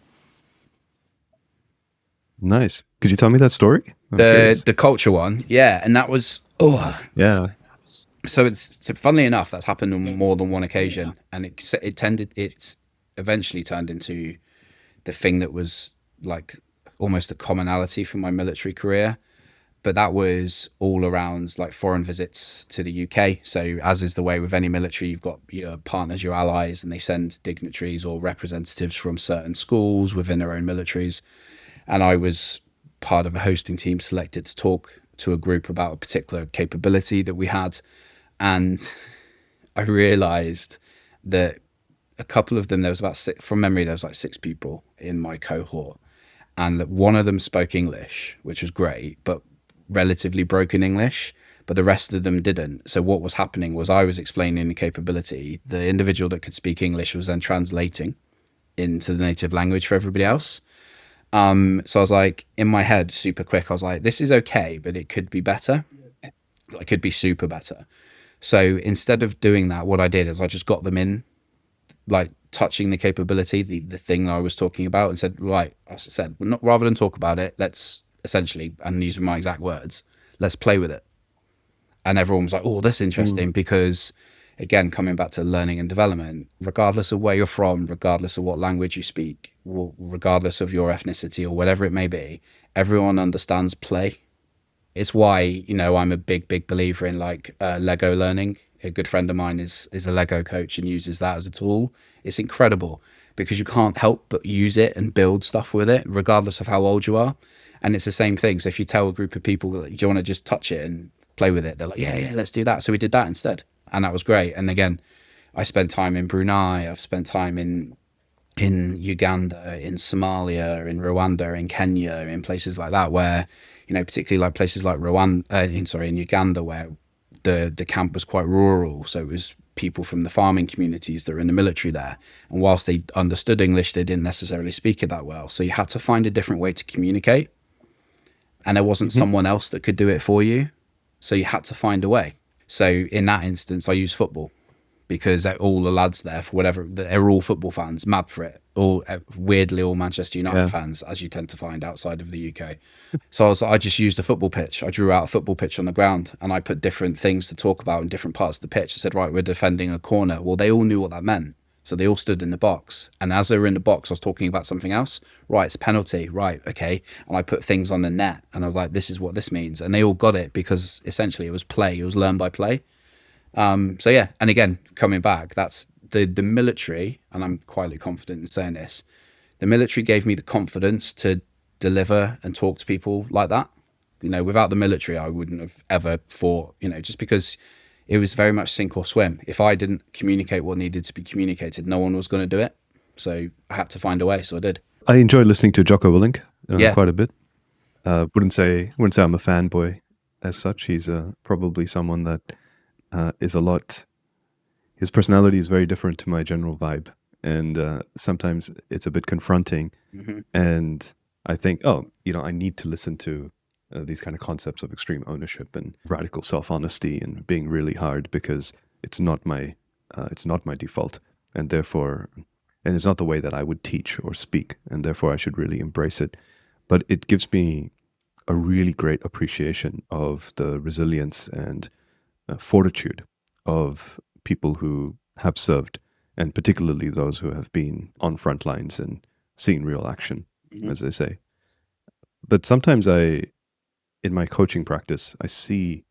Nice. Could you tell me that story?
The culture one, yeah, and that was
yeah.
So funnily enough, that's happened on more than one occasion, and it's eventually turned into the thing that was like almost a commonality from my military career. But that was all around like foreign visits to the UK. So as is the way with any military, you've got your partners, your allies, and they send dignitaries or representatives from certain schools within their own militaries. And I was part of a hosting team selected to talk to a group about a particular capability that we had. And I realized that a couple of them, there was about six, from memory, there was like 6 people in my cohort. And that one of them spoke English, which was great, but relatively broken English, but the rest of them didn't. So what was happening was I was explaining the capability. The individual that could speak English was then translating into the native language for everybody else. So I was like, in my head, super quick, I was like, this is okay, but it could be better. It could be super better. So instead of doing that, what I did is I just got them in, like touching the capability, the thing I was talking about, and said, right, I said, rather than talk about it, let's essentially, and these are my exact words, let's play with it. And everyone was like, oh, that's interesting, because again, coming back to learning and development, regardless of where you're from, regardless of what language you speak, regardless of your ethnicity or whatever it may be, everyone understands play. It's why, I'm a big believer in like Lego learning. A good friend of mine is a Lego coach and uses that as a tool. It's incredible because you can't help but use it and build stuff with it, regardless of how old you are. And it's the same thing. So if you tell a group of people, do you want to just touch it and play with it? They're like, yeah, let's do that. So we did that instead. And that was great. And again, I spent time in Brunei. I've spent time in Uganda, in Somalia, in Rwanda, in Kenya, in places like that, where, particularly like places like in Uganda, where the camp was quite rural. So it was people from the farming communities that were in the military there. And whilst they understood English, they didn't necessarily speak it that well. So you had to find a different way to communicate. And there wasn't someone else that could do it for you. So you had to find a way. So in that instance, I used football, because all the lads there, for whatever, they're all football fans, mad for it. All weirdly all Manchester United
Yeah.
fans, as you tend to find outside of the UK. So I just used a football pitch. I drew out a football pitch on the ground, and I put different things to talk about in different parts of the pitch. I said, right, we're defending a corner. Well, they all knew what that meant. So they all stood in the box. And as they were in the box, I was talking about something else. Right, it's a penalty. Right, okay. And I put things on the net, and I was like, this is what this means. And they all got it, because essentially it was play. It was learn by play. So yeah, and again, coming back, that's the military, and I'm quietly confident in saying this, the military gave me the confidence to deliver and talk to people like that. Without the military, I wouldn't have ever thought, just because it was very much sink or swim. If I didn't communicate what needed to be communicated, no one was going to do it. So I had to find a way, so I did.
I enjoy listening to Jocko Willink
Yeah.
quite a bit. Wouldn't say I'm a fanboy as such. He's probably someone that is a lot. His personality is very different to my general vibe, and sometimes it's a bit confronting.
Mm-hmm.
And I think, I need to listen to these kind of concepts of extreme ownership and radical self-honesty and being really hard, because it's not my default, and therefore, and it's not the way that I would teach or speak, and therefore I should really embrace it. But it gives me a really great appreciation of the resilience and fortitude of people who have served, and particularly those who have been on front lines and seen real action,
Mm-hmm.
as they say. But sometimes in my coaching practice, I see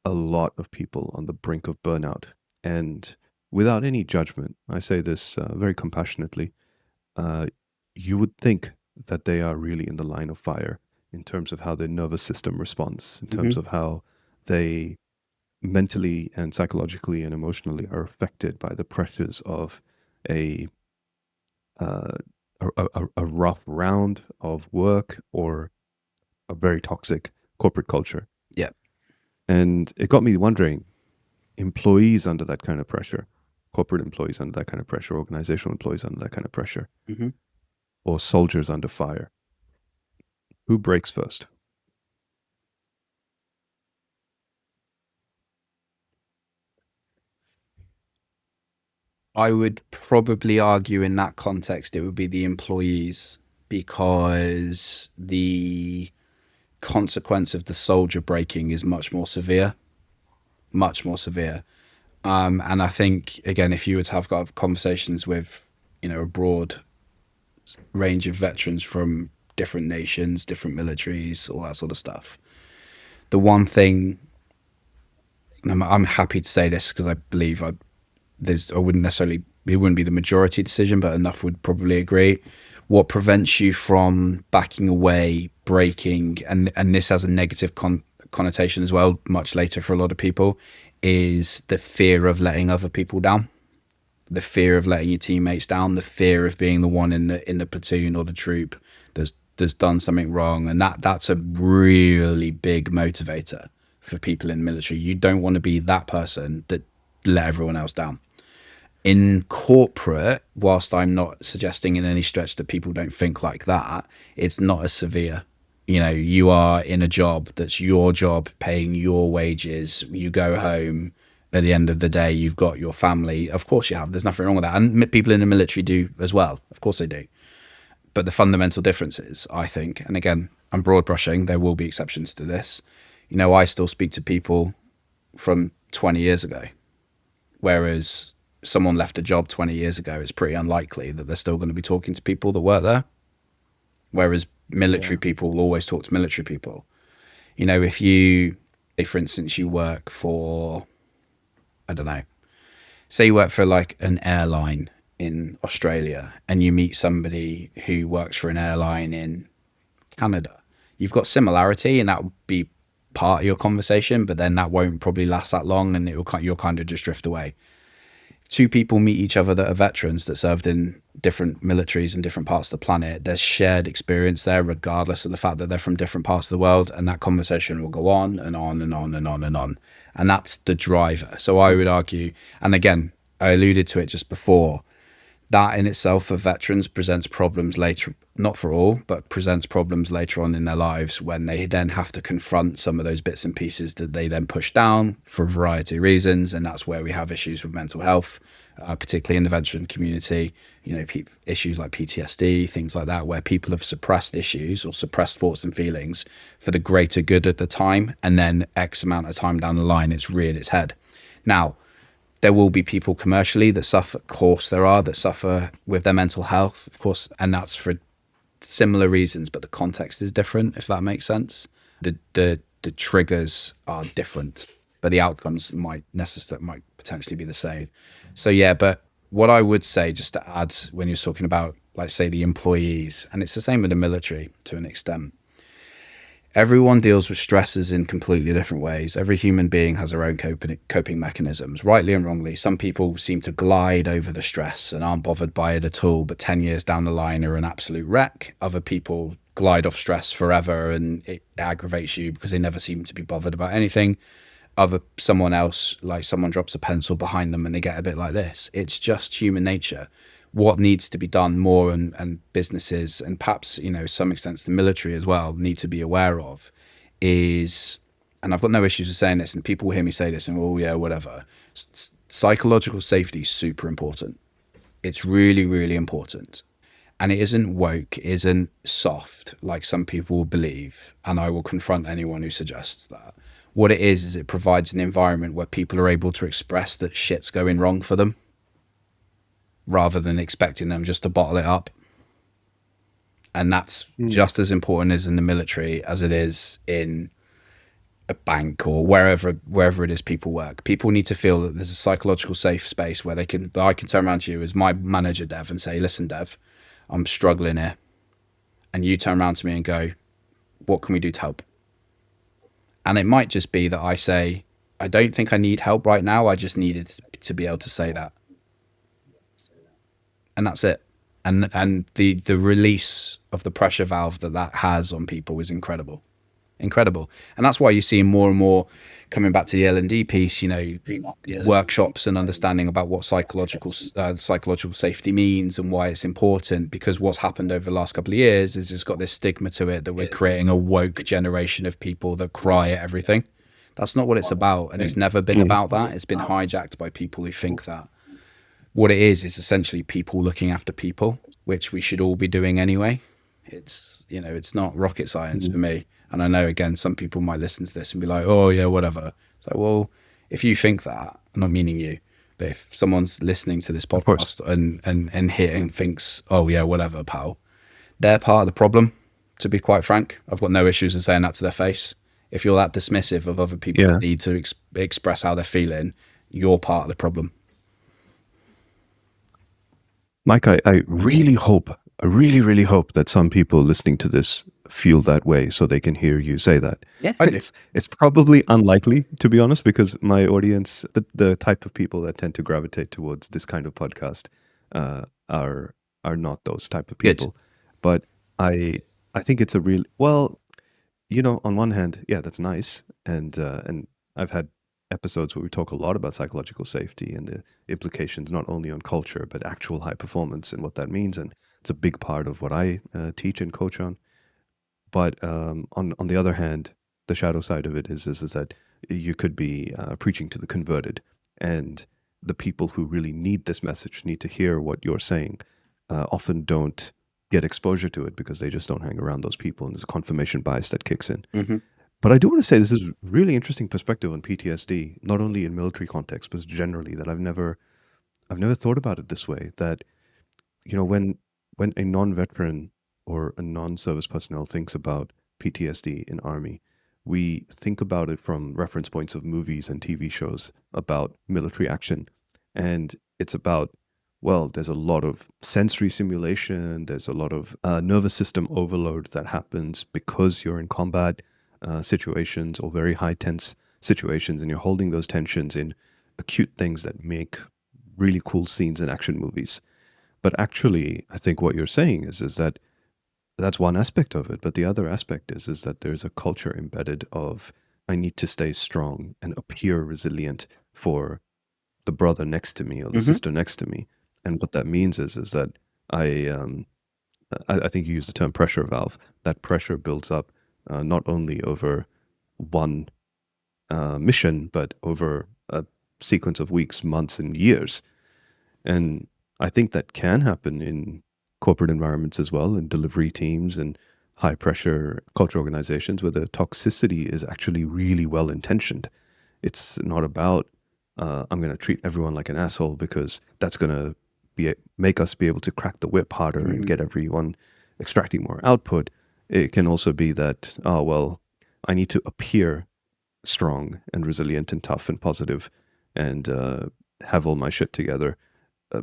a lot of people on the brink of burnout, and without any judgment, I say this very compassionately, you would think that they are really in the line of fire in terms of how their nervous system responds, in terms
Mm-hmm.
of how they mentally and psychologically and emotionally are affected by the pressures of a rough round of work or a very toxic corporate culture.
Yeah.
And it got me wondering, employees under that kind of pressure, corporate employees under that kind of pressure, organizational employees under that kind of pressure,
Mm-hmm.
or soldiers under fire, who breaks first?
I would probably argue in that context it would be the employees, because the consequence of the soldier breaking is much more severe, much more severe. And I think, again, if you were to have got conversations with, a broad range of veterans from different nations, different militaries, all that sort of stuff, the one thing, and I'm happy to say this because I believe I wouldn't necessarily, it wouldn't be the majority decision, but enough would probably agree. What prevents you from backing away, breaking, and this has a negative connotation as well, much later for a lot of people, is the fear of letting other people down, the fear of letting your teammates down, the fear of being the one in the platoon or the troop that's done something wrong, and that's a really big motivator for people in the military. You don't want to be that person that let everyone else down. In corporate, whilst I'm not suggesting in any stretch that people don't think like that, it's not as severe. You are in a job that's your job, paying your wages. You go home at the end of the day, you've got your family. Of course you have. There's nothing wrong with that. And people in the military do as well. Of course they do. But the fundamental difference is, I think, and again, I'm broad brushing, there will be exceptions to this. I still speak to people from 20 years ago, whereas someone left a job 20 years ago, it's pretty unlikely that they're still going to be talking to people that work there. Whereas military people will always talk to military people. If you, for instance, you work for, I don't know, say you work for like an airline in Australia and you meet somebody who works for an airline in Canada, you've got similarity and that would be part of your conversation, but then that won't probably last that long and you'll kind of just drift away. Two people meet each other that are veterans that served in different militaries in different parts of the planet. There's shared experience there, regardless of the fact that they're from different parts of the world, and that conversation will go on and on and on and on and on. And that's the driver. So I would argue, and again, I alluded to it just before, That in itself for veterans presents problems later, not for all, but presents problems later on in their lives when they then have to confront some of those bits and pieces that they then push down for a variety of reasons. And that's where we have issues with mental health, particularly in the veteran community, issues like PTSD, things like that, where people have suppressed issues or suppressed thoughts and feelings for the greater good at the time. And then X amount of time down the line, it's reared its head. Now, there will be people commercially that suffer, of course there are, that suffer with their mental health, of course, and that's for similar reasons, but the context is different, if that makes sense. The triggers are different, but the outcomes might potentially be the same. So yeah, but what I would say, just to add, when you're talking about, like, say, the employees, and it's the same with the military to an extent, everyone deals with stresses in completely different ways. Every human being has their own coping mechanisms, rightly and wrongly. Some people seem to glide over the stress and aren't bothered by it at all, but 10 years down the line are an absolute wreck. Other people glide off stress forever and it aggravates you because they never seem to be bothered about anything. Someone else, like someone drops a pencil behind them and they get a bit like this. It's just human nature. What needs to be done more, and businesses, and perhaps, some extent the military as well, need to be aware of is, and I've got no issues with saying this, and people will hear me say this and, oh yeah, whatever. Psychological safety is super important. It's really, really important. And it isn't woke, it isn't soft like some people will believe. And I will confront anyone who suggests that. What it is it provides an environment where people are able to express that shit's going wrong for them, rather than expecting them just to bottle it up. And that's just as important as in the military as it is in a bank or wherever it is people work. People need to feel that there's a psychological safe space where I can turn around to you as my manager, Dev, and say, listen, Dev, I'm struggling here. And you turn around to me and go, what can we do to help? And it might just be that I say, I don't think I need help right now. I just needed to be able to say that. And that's it. And the release of the pressure valve that has on people is incredible. And that's why you're seeing more and more, coming back to the L&D piece, workshops and understanding about what psychological safety means and why it's important, because what's happened over the last couple of years is it's got this stigma to it that we're creating a woke generation of people that cry at everything. That's not what it's about, and it's never been about that. It's been hijacked by people who think that. What it is essentially people looking after people, which we should all be doing anyway. It's not rocket science for me. And I know, again, some people might listen to this and be like, oh yeah, whatever. So, well, if you think that, I'm not meaning you, but if someone's listening to this podcast and here and thinks, oh yeah, whatever, pal, they're part of the problem, to be quite frank. I've got no issues in saying that to their face. If you're that dismissive of other people that need to express how they're feeling, you're part of the problem.
Mike, I really hope, I really, really hope that some people listening to this feel that way so they can hear you say that.
Yeah,
it's probably unlikely, to be honest, because my audience, the type of people that tend to gravitate towards this kind of podcast, are not those type of people.
Good.
But I think it's a real, well, on one hand, yeah, that's nice, and I've had episodes where we talk a lot about psychological safety and the implications not only on culture but actual high performance and what that means, and it's a big part of what I teach and coach on. But on the other hand, the shadow side of it is that you could be preaching to the converted, and the people who really need this message, need to hear what you're saying, often don't get exposure to it because they just don't hang around those people, and there's a confirmation bias that kicks in.
Mm-hmm.
But I do want to say this is really interesting perspective on PTSD, not only in military context, but generally, that I've never thought about it this way. That when a non-veteran or a non-service personnel thinks about PTSD in Army, we think about it from reference points of movies and TV shows about military action, and it's about, well, there's a lot of sensory simulation, there's a lot of nervous system overload that happens because you're in combat situations or very high tense situations, and you're holding those tensions in acute things that make really cool scenes in action movies. But actually, I think what you're saying is that that's one aspect of it, but the other aspect is that there's a culture embedded of, I need to stay strong and appear resilient for the brother next to me or the sister next to me. And what that means is that I, um, I think you use the term pressure valve. That pressure builds up not only over one mission, but over a sequence of weeks, months, and years. And I think that can happen in corporate environments as well, in delivery teams and high pressure culture organizations where the toxicity is actually really well intentioned. It's not about I'm going to treat everyone like an asshole because that's going to make us be able to crack the whip harder and
Mhm.
get everyone extracting more output. It can also be that, oh, well, I need to appear strong and resilient and tough and positive and have all my shit together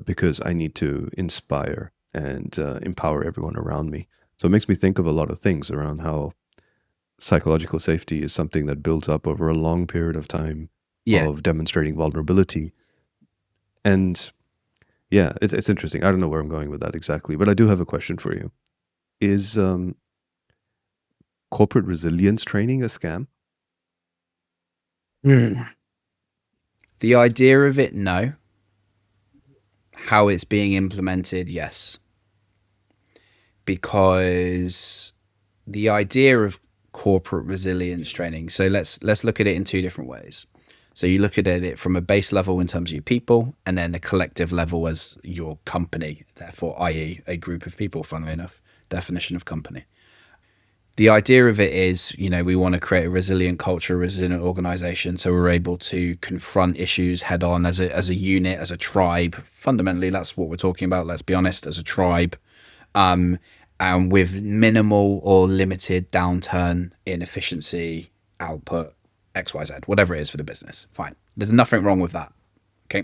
because I need to inspire and empower everyone around me. So it makes me think of a lot of things around how psychological safety is something that builds up over a long period of time
Yeah.
of demonstrating vulnerability. And yeah, it's interesting. I don't know where I'm going with that exactly, but I do have a question for you. Is corporate resilience training a scam?
Mm. The idea of it, no. How it's being implemented, yes. Because the idea of corporate resilience training. So let's look at it in two different ways. So you look at it from a base level in terms of your people, and then a collective level as your company, therefore, i.e., a group of people. Funnily enough, definition of company. The idea of it is, we want to create a resilient culture, a resilient organization, so we're able to confront issues head on as a unit, as a tribe. Fundamentally, that's what we're talking about. Let's be honest, as a tribe, and with minimal or limited downturn in efficiency, output, XYZ, whatever it is for the business. Fine. There's nothing wrong with that. Okay.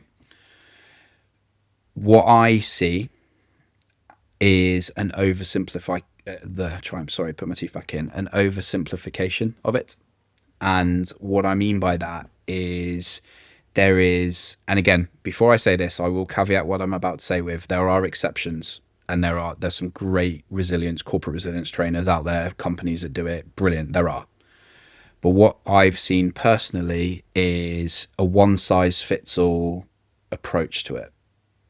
What I see is an oversimplify I'm sorry, put my teeth back in. An oversimplification of it. And what I mean by that is there is, and again, before I say this, I will caveat what I'm about to say with there are exceptions, and there's some great corporate resilience trainers out there, companies that do it. Brilliant. There are. But what I've seen personally is a one size fits all approach to it.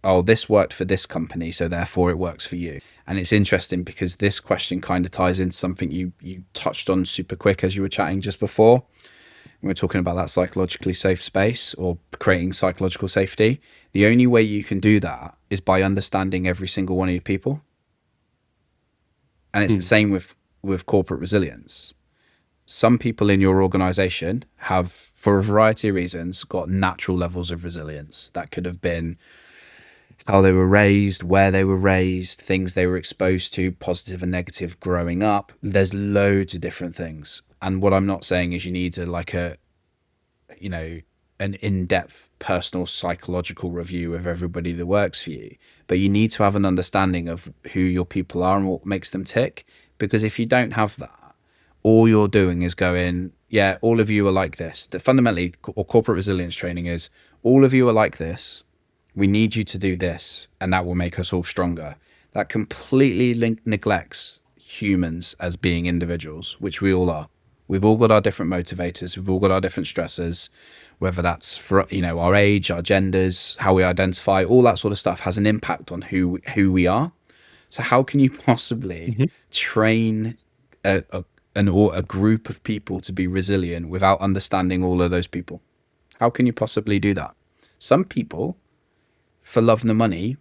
Oh, this worked for this company, so therefore it works for you. And it's interesting because this question kind of ties into something you touched on super quick as you were chatting just before. We were talking about that psychologically safe space or creating psychological safety. The only way you can do that is by understanding every single one of your people. And it's the
Hmm.
same with corporate resilience. Some people in your organization have, for a variety of reasons, got natural levels of resilience. That could have been how they were raised, where they were raised, things they were exposed to, positive and negative growing up. There's loads of different things. And what I'm not saying is you need to you know, an in-depth personal psychological review of everybody that works for you, but you need to have an understanding of who your people are and what makes them tick. Because if you don't have that, all you're doing is going, yeah, all of you are like this. Fundamentally, or corporate resilience training is all of you are like this. We need you to do this, and that will make us all stronger. That completely neglects humans as being individuals, which we all are. We've all got our different motivators. We've all got our different stressors, whether that's for our age, our genders, how we identify, all that sort of stuff has an impact on who we are. So how can you possibly
Mhm.
train a, a a group of people to be resilient without understanding all of those people? How can you possibly do that? Some people, for love nor money,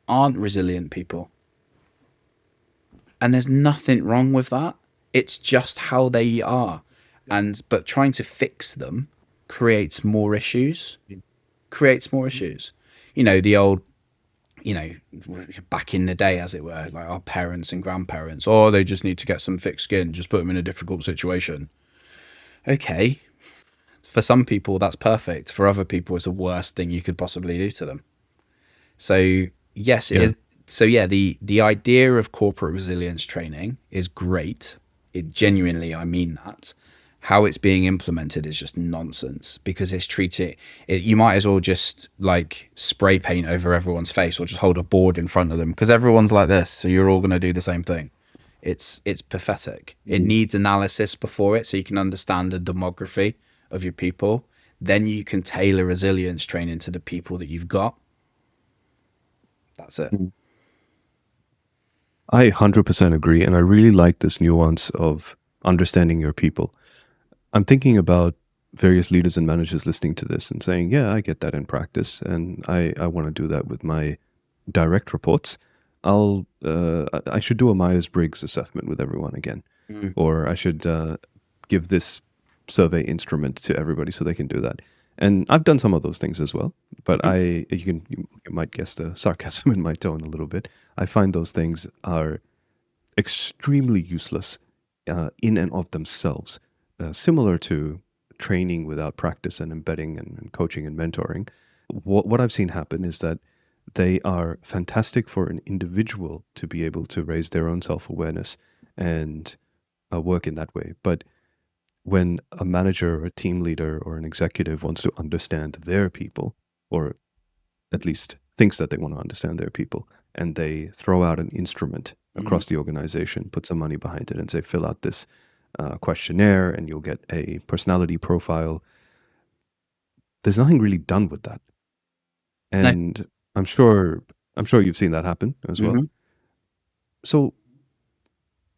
aren't resilient people. And there's nothing wrong with that. It's just how they are. But trying to fix them creates more issues. Creates more issues. The old, you know, back in the day, as it were, like our parents and grandparents, oh, they just need to get some thick skin, just put them in a difficult situation. Okay. For some people, that's perfect. For other people, it's the worst thing you could possibly do to them. So yes, it
Yeah.
is. So yeah, the idea of corporate resilience training is great. It genuinely, I mean that. How it's being implemented is just nonsense because it's treated. You might as well just like spray paint over everyone's face or just hold a board in front of them because everyone's like this, so you're all going to do the same thing. It's pathetic. It needs analysis before it so you can understand the demography of your people. Then you can tailor resilience training to the people that you've got. That's it.
I 100% agree. And I really like this nuance of understanding your people. I'm thinking about various leaders and managers listening to this and saying, yeah, I get that in practice. And I want to do that with my direct reports. I should do a Myers-Briggs assessment with everyone again, or I should give this survey instrument to everybody so they can do that. And I've done some of those things as well, but you might guess the sarcasm in my tone a little bit. I find those things are extremely useless in and of themselves, similar to training without practice and embedding and coaching and mentoring. What I've seen happen is that they are fantastic for an individual to be able to raise their own self-awareness and work in that way. But when a manager or a team leader or an executive wants to understand their people, or at least thinks that they want to understand their people, and they throw out an instrument across the organization, put some money behind it, and say, fill out this questionnaire and you'll get a personality profile. There's nothing really done with that.
No.
And I'm sure you've seen that happen as well. So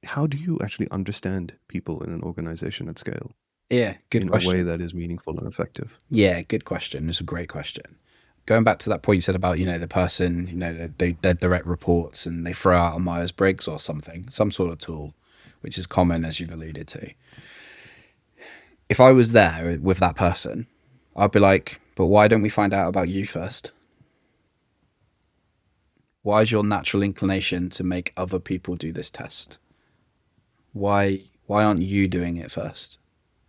how do you actually understand people in an organization at scale
Yeah, good
in a
question.
way that is meaningful and effective?
Yeah, good question. It's a great question. Going back to that point you said about, the person, they're direct reports and they throw out a Myers-Briggs or something, some sort of tool, which is common, as you've alluded to. If I was there with that person, I'd be like, but why don't we find out about you first? Why is your natural inclination to make other people do this test? Why aren't you doing it first?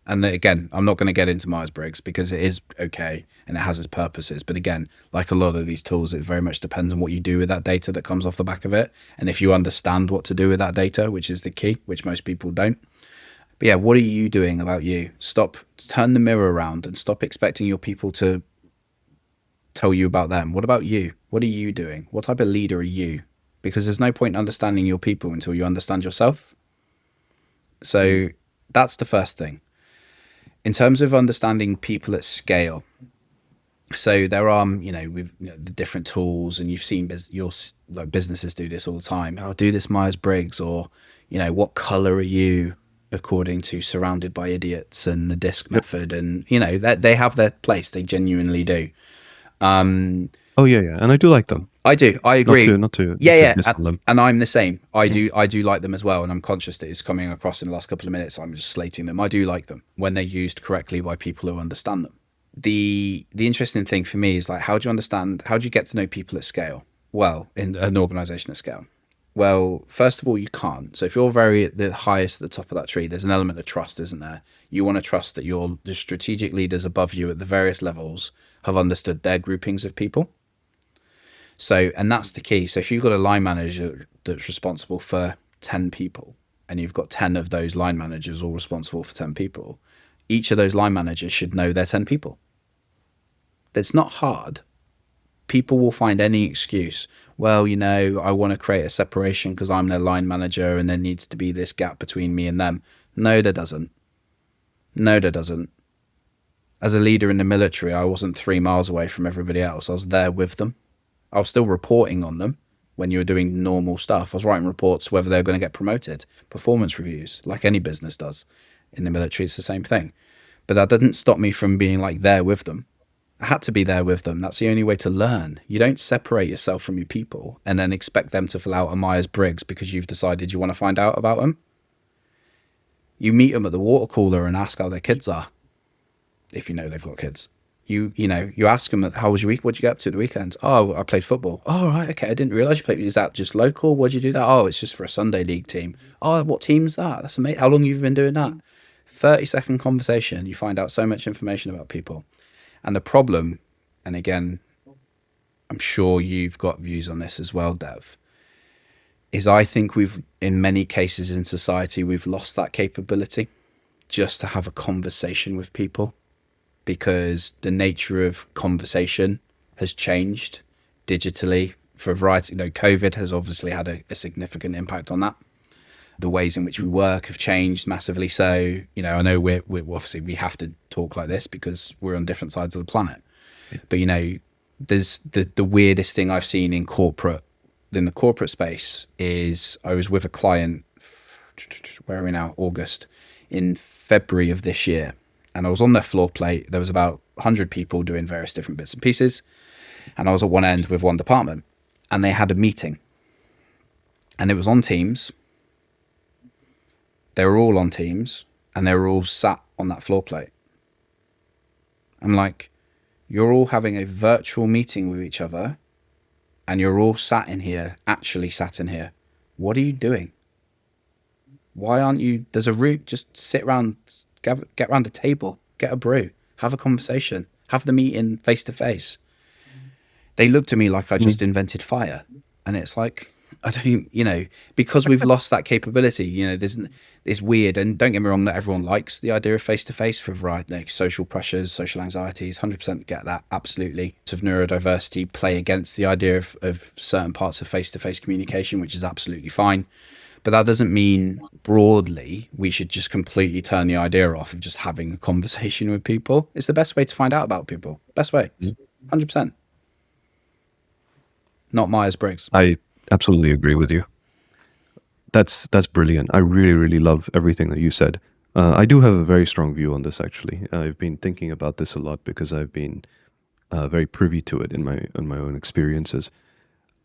And then, again, I'm not going to get into Myers-Briggs because it is okay and it has its purposes. But again, like a lot of these tools, it very much depends on what you do with that data that comes off the back of it. And if you understand what to do with that data, which is the key, which most people don't. But yeah, what are you doing about you? Turn the mirror around and stop expecting your people to tell you about them. What about you? What are you doing? What type of leader are you? Because there's no point understanding your people until you understand yourself. So that's the first thing. In terms of understanding people at scale, so there are, with the different tools, and you've seen businesses do this all the time. I'll do this Myers-Briggs, or, what color are you according to Surrounded by Idiots and the DISC method, and that they have their place. They genuinely do.
Oh yeah, and I do like them.
I do. I agree.
Not to diss on them.
And I'm the same. I do like them as well, and I'm conscious that it's coming across in the last couple of minutes. So I'm just slating them. I do like them when they're used correctly by people who understand them. The interesting thing for me is, like, how do you get to know people at scale? Well, in an organization at scale. Well, first of all, you can't. So if you're very at the highest at the top of that tree, there's an element of trust, isn't there? You want to trust that the strategic leaders above you at the various levels have understood their groupings of people. So, and that's the key. So if you've got a line manager that's responsible for 10 people, and you've got 10 of those line managers all responsible for 10 people, each of those line managers should know their 10 people. It's not hard. People will find any excuse. Well, I want to create a separation because I'm their line manager and there needs to be this gap between me and them. No, there doesn't. As a leader in the military, I wasn't 3 miles away from everybody else. I was there with them. I was still reporting on them when you were doing normal stuff. I was writing reports whether they were going to get promoted, performance reviews, like any business does. In the military, it's the same thing. But that didn't stop me from being there with them. I had to be there with them. That's the only way to learn. You don't separate yourself from your people and then expect them to fill out a Myers-Briggs because you've decided you want to find out about them. You meet them at the water cooler and ask how their kids are, if you know they've got kids. You ask them, how was your week? What'd you get up to the weekend? Oh, I played football. Oh, right, okay. I didn't realize you played. Is that just local? What'd you do that? Oh, it's just for a Sunday league team. Oh, what team's that? That's amazing. How long have you been doing that? 30-second conversation. You find out so much information about people. And the problem, and again, I'm sure you've got views on this as well, Dev, is I think in many cases in society, we've lost that capability just to have a conversation with people, because the nature of conversation has changed digitally for a variety. COVID has obviously had a significant impact on that. The ways in which we work have changed massively. So, I know we're obviously, we have to talk like this because we're on different sides of the planet. But, there's the weirdest thing I've seen in the corporate space is I was with a client, where are we now? August, in February of this year. And I was on their floor plate. There was about 100 people doing various different bits and pieces. And I was at one end with one department. And they had a meeting. And it was on Teams. They were all on Teams. And they were all sat on that floor plate. I'm like, you're all having a virtual meeting with each other. And you're all sat in here, actually sat in here. What are you doing? Why aren't you? There's a route. Just sit around, get around a table, get a brew, have a conversation, have the meeting face to face. They looked at me like I just invented fire. And it's like, I don't, because we've lost that capability, it's weird. And don't get me wrong, not everyone likes the idea of face to face for a variety, like social pressures, social anxieties, 100% get that. Absolutely. Of neurodiversity play against the idea of certain parts of face to face communication, which is absolutely fine. But that doesn't mean broadly we should just completely turn the idea off of just having a conversation with people. It's the best way to find out about people. Best way. 100%. Not Myers-Briggs.
I absolutely agree with you. That's brilliant. I really, really love everything that you said. I do have a very strong view on this, actually. I've been thinking about this a lot because I've been very privy to it in my own experiences.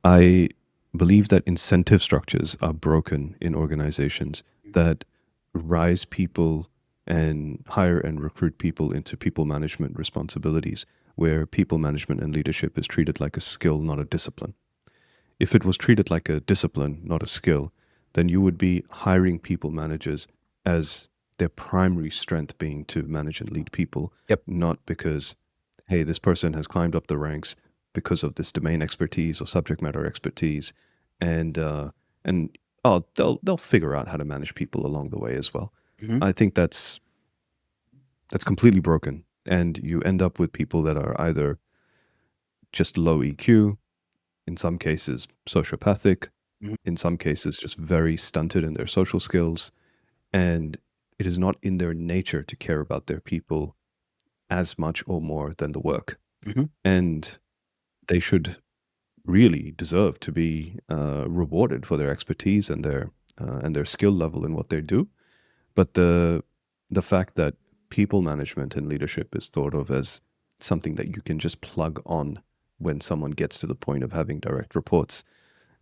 I believe that incentive structures are broken in organizations that rise people and hire and recruit people into people management responsibilities, where people management and leadership is treated like a skill, not a discipline. If it was treated like a discipline, not a skill, then you would be hiring people managers as their primary strength being to manage and lead people,
Yep.
not because, hey, this person has climbed up the ranks because of this domain expertise or subject matter expertise, and they'll figure out how to manage people along the way as well.
Mm-hmm.
I think that's completely broken, and you end up with people that are either just low EQ, in some cases sociopathic,
Mhm.
in some cases just very stunted in their social skills, and it is not in their nature to care about their people as much or more than the work.
Mm-hmm.
And they should really deserve to be rewarded for their expertise and their skill level in what they do. But the fact that people management and leadership is thought of as something that you can just plug on when someone gets to the point of having direct reports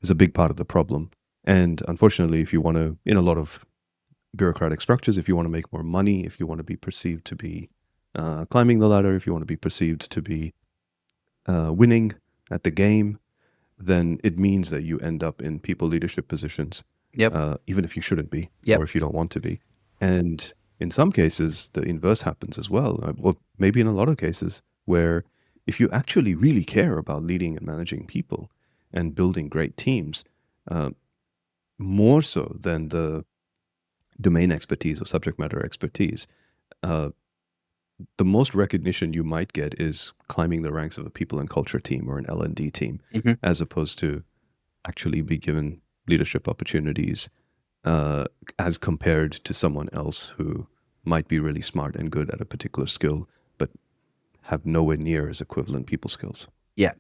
is a big part of the problem. And unfortunately, if you want to, in a lot of bureaucratic structures, if you want to make more money, if you want to be perceived to be climbing the ladder, if you want to be perceived to be winning at the game, then it means that you end up in people leadership positions,
Yep.
even if you shouldn't be,
Yep.
or if you don't want to be. And in some cases, the inverse happens as well, or maybe in a lot of cases, where if you actually really care about leading and managing people and building great teams, more so than the domain expertise or subject matter expertise, the most recognition you might get is climbing the ranks of a people and culture team or an L&D team,
Mm-hmm.
as opposed to actually be given leadership opportunities as compared to someone else who might be really smart and good at a particular skill, but have nowhere near as equivalent people skills.
Yeah.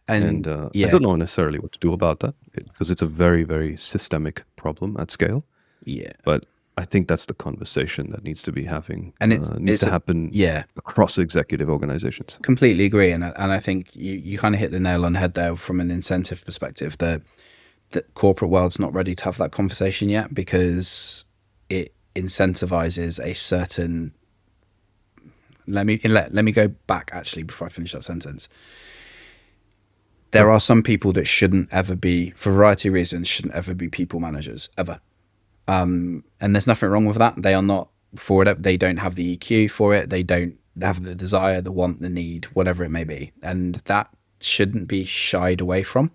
And I
yeah.
don't know necessarily what to do about that because it's a very, very systemic problem at scale.
Yeah.
But I think that's the conversation that needs to be having.
And
needs to happen across executive organizations.
Completely agree. And I think you kind of hit the nail on the head there from an incentive perspective. The corporate world's not ready to have that conversation yet because it incentivizes a certain. Let me go back actually before I finish that sentence. There are some people that shouldn't ever be, for a variety of reasons, shouldn't ever be people managers ever. And there's nothing wrong with that. They are not for it. They don't have the EQ for it. They don't have the desire, the want, the need, whatever it may be. And that shouldn't be shied away from.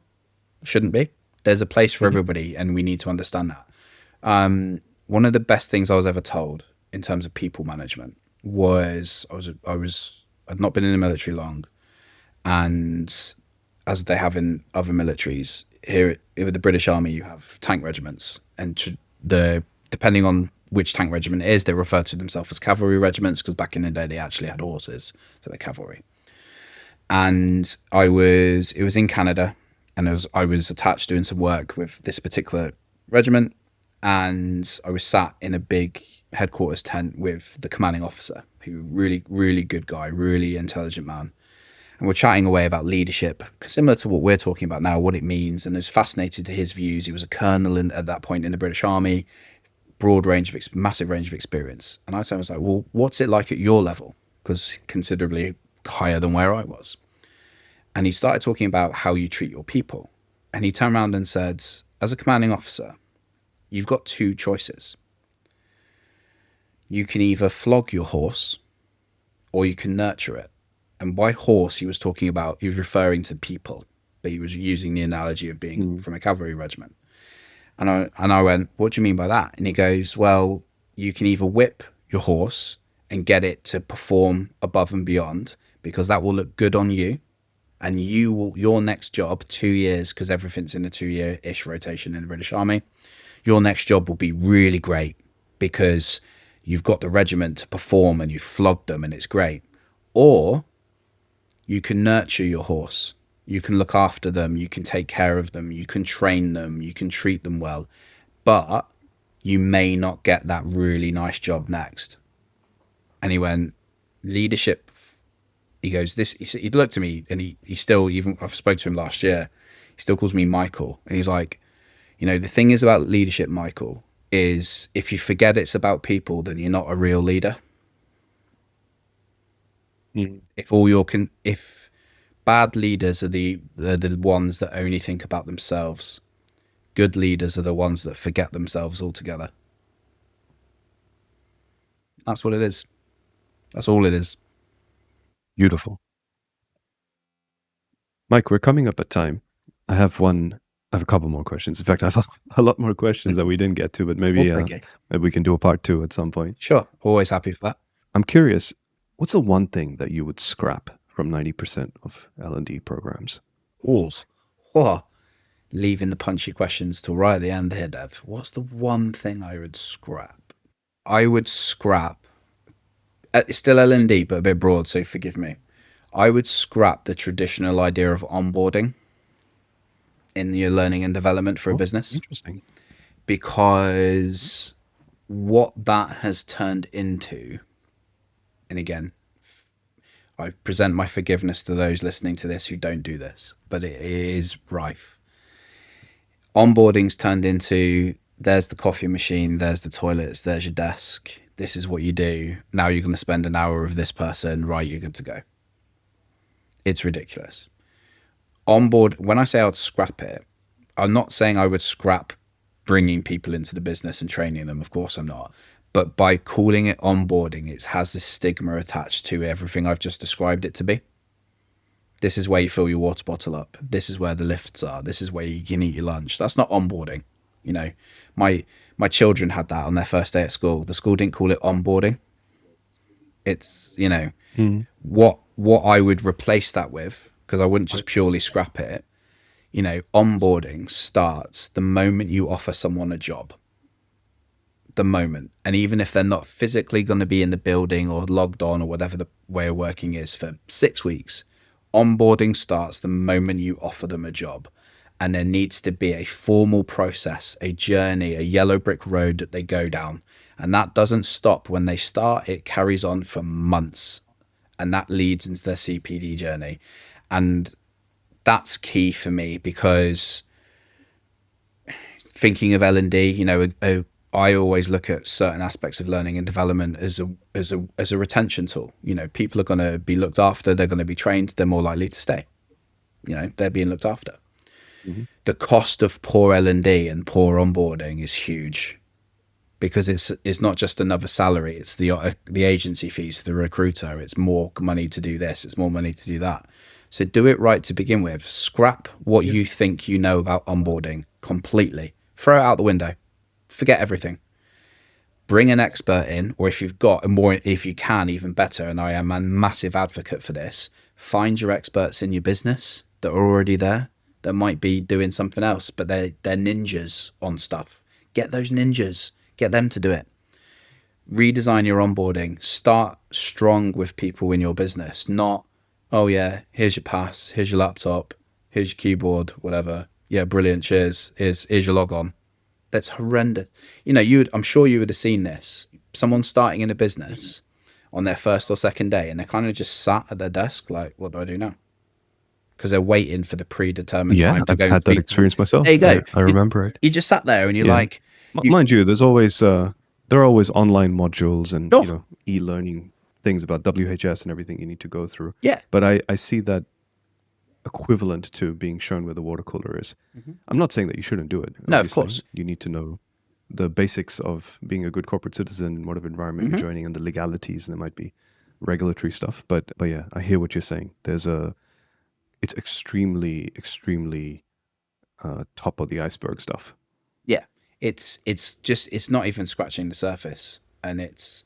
Shouldn't be. There's a place for everybody, and we need to understand that. One of the best things I was ever told in terms of people management was I'd not been in the military long, and as they have in other militaries, here with the British Army, you have tank regiments, and depending on which tank regiment it is, they refer to themselves as cavalry regiments because back in the day they actually had horses, so they're cavalry. And it was in Canada, and I was attached doing some work with this particular regiment, and I was sat in a big headquarters tent with the commanding officer, who really, really good guy, really intelligent man. And we're chatting away about leadership, similar to what we're talking about now, what it means. And I was fascinated to his views. He was a colonel at that point in the British Army, massive range of experience. And I was like, well, what's it like at your level? Because considerably higher than where I was. And he started talking about how you treat your people. And he turned around and said, as a commanding officer, you've got two choices. You can either flog your horse or you can nurture it. And by horse, he was referring to people, but he was using the analogy of being from a cavalry regiment. And I went, what do you mean by that? And he goes, well, you can either whip your horse and get it to perform above and beyond, because that will look good on you. And your next job, 2 years, because everything's in a 2-year-ish rotation in the British Army, your next job will be really great because you've got the regiment to perform and you've flogged them and it's great. Or you can nurture your horse. You can look after them. You can take care of them. You can train them. You can treat them well. But you may not get that really nice job next. And he went, leadership. He goes, he looked at me, and he still, even I've spoke to him last year, he still calls me Michael. And he's like, the thing is about leadership, Michael, is if you forget it's about people, then you're not a real leader. If bad leaders are the ones that only think about themselves, good leaders are the ones that forget themselves altogether. That's what it is. That's all it is.
Beautiful. Mike, we're coming up at time. I have a couple more questions. In fact, I have a lot more questions that we didn't get to, but maybe we can do a part 2 at some point.
Sure. Always happy for that.
I'm curious, what's the one thing that you would scrap from 90% of L&D programs?
What? Leaving the punchy questions till right at the end here, Dev. What's the one thing I would scrap? I would scrap, it's still L&D, but a bit broad, so forgive me. I would scrap the traditional idea of onboarding in your learning and development for a business.
Interesting.
Because what that has turned into, and again, I present my forgiveness to those listening to this who don't do this, but it is rife. Onboarding's turned into, there's the coffee machine, there's the toilets, there's your desk, this is what you do. Now you're going to spend an hour with this person, right, you're good to go. It's ridiculous. When I say I would scrap it, I'm not saying I would scrap bringing people into the business and training them. Of course I'm not. But by calling it onboarding, it has this stigma attached to everything I've just described it to be. This is where you fill your water bottle up. This is where the lifts are. This is where you can eat your lunch. That's not onboarding. My children had that on their first day at school. The school didn't call it onboarding. It's, what I would replace that with, because I wouldn't just purely scrap it, onboarding starts the moment you offer someone a job. The moment. And even if they're not physically going to be in the building or logged on or whatever the way of working is for 6 weeks, onboarding starts the moment you offer them a job. And there needs to be a formal process, a journey, a yellow brick road that they go down. And that doesn't stop when they start. It carries on for months. And that leads into their CPD journey. And that's key for me, because thinking of L&D, I always look at certain aspects of learning and development as a retention tool. People are going to be looked after. They're going to be trained. They're more likely to stay. They're being looked after. Mm-hmm. The cost of poor L&D and poor onboarding is huge, because it's not just another salary. It's the agency fees to the recruiter. It's more money to do this. It's more money to do that. So do it right to begin with. Scrap what you think you know about onboarding completely. Throw it out the window. Forget everything. Bring an expert in, or if you've got if you can, even better. And I am a massive advocate for this. Find your experts in your business that are already there, that might be doing something else, but they're ninjas on stuff. Get those ninjas. Get them to do it. Redesign your onboarding. Start strong with people in your business, not Oh yeah, here's your pass, here's your laptop, here's your keyboard, whatever. Yeah, brilliant. Cheers. Here's your log on. That's horrendous. You know, I'm sure you would have seen this. Someone starting in a business on their first or second day, and they're kind of just sat at their desk, like, what do I do now? Because they're waiting for the predetermined
Yeah,
time to
I've
go and
had that
speak to them.
experience
There
myself.
you go.
I
You,
remember it.
you just sat there and you're
Yeah.
like, you,
Mind you, there are always online modules and,
oh,
e-learning things about WHS and everything you need to go through.
yeah.
But I see that equivalent to being shown where the water cooler is. I'm not saying that you shouldn't do it.
No, of
Obviously,
course.
you need to know the basics of being a good corporate citizen in whatever environment you're joining and the legalities, and there might be regulatory stuff. But yeah, I hear what you're saying. It's extremely top of the iceberg stuff.
Yeah, it's not even scratching the surface, and it's,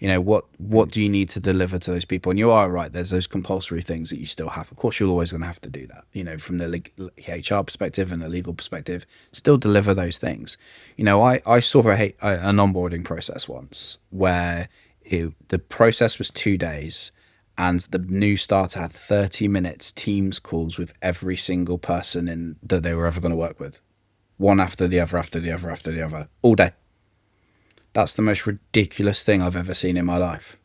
what do you need to deliver to those people? And you are right, there's those compulsory things that you still have. Of course, you're always going to have to do that, from the HR perspective and the legal perspective, still deliver those things. I saw an onboarding process once where the process was 2 days, and the new starter had 30 minutes Teams calls with every single person that they were ever going to work with, one after the other, after the other, after the other, all day. That's the most ridiculous thing I've ever seen in my life.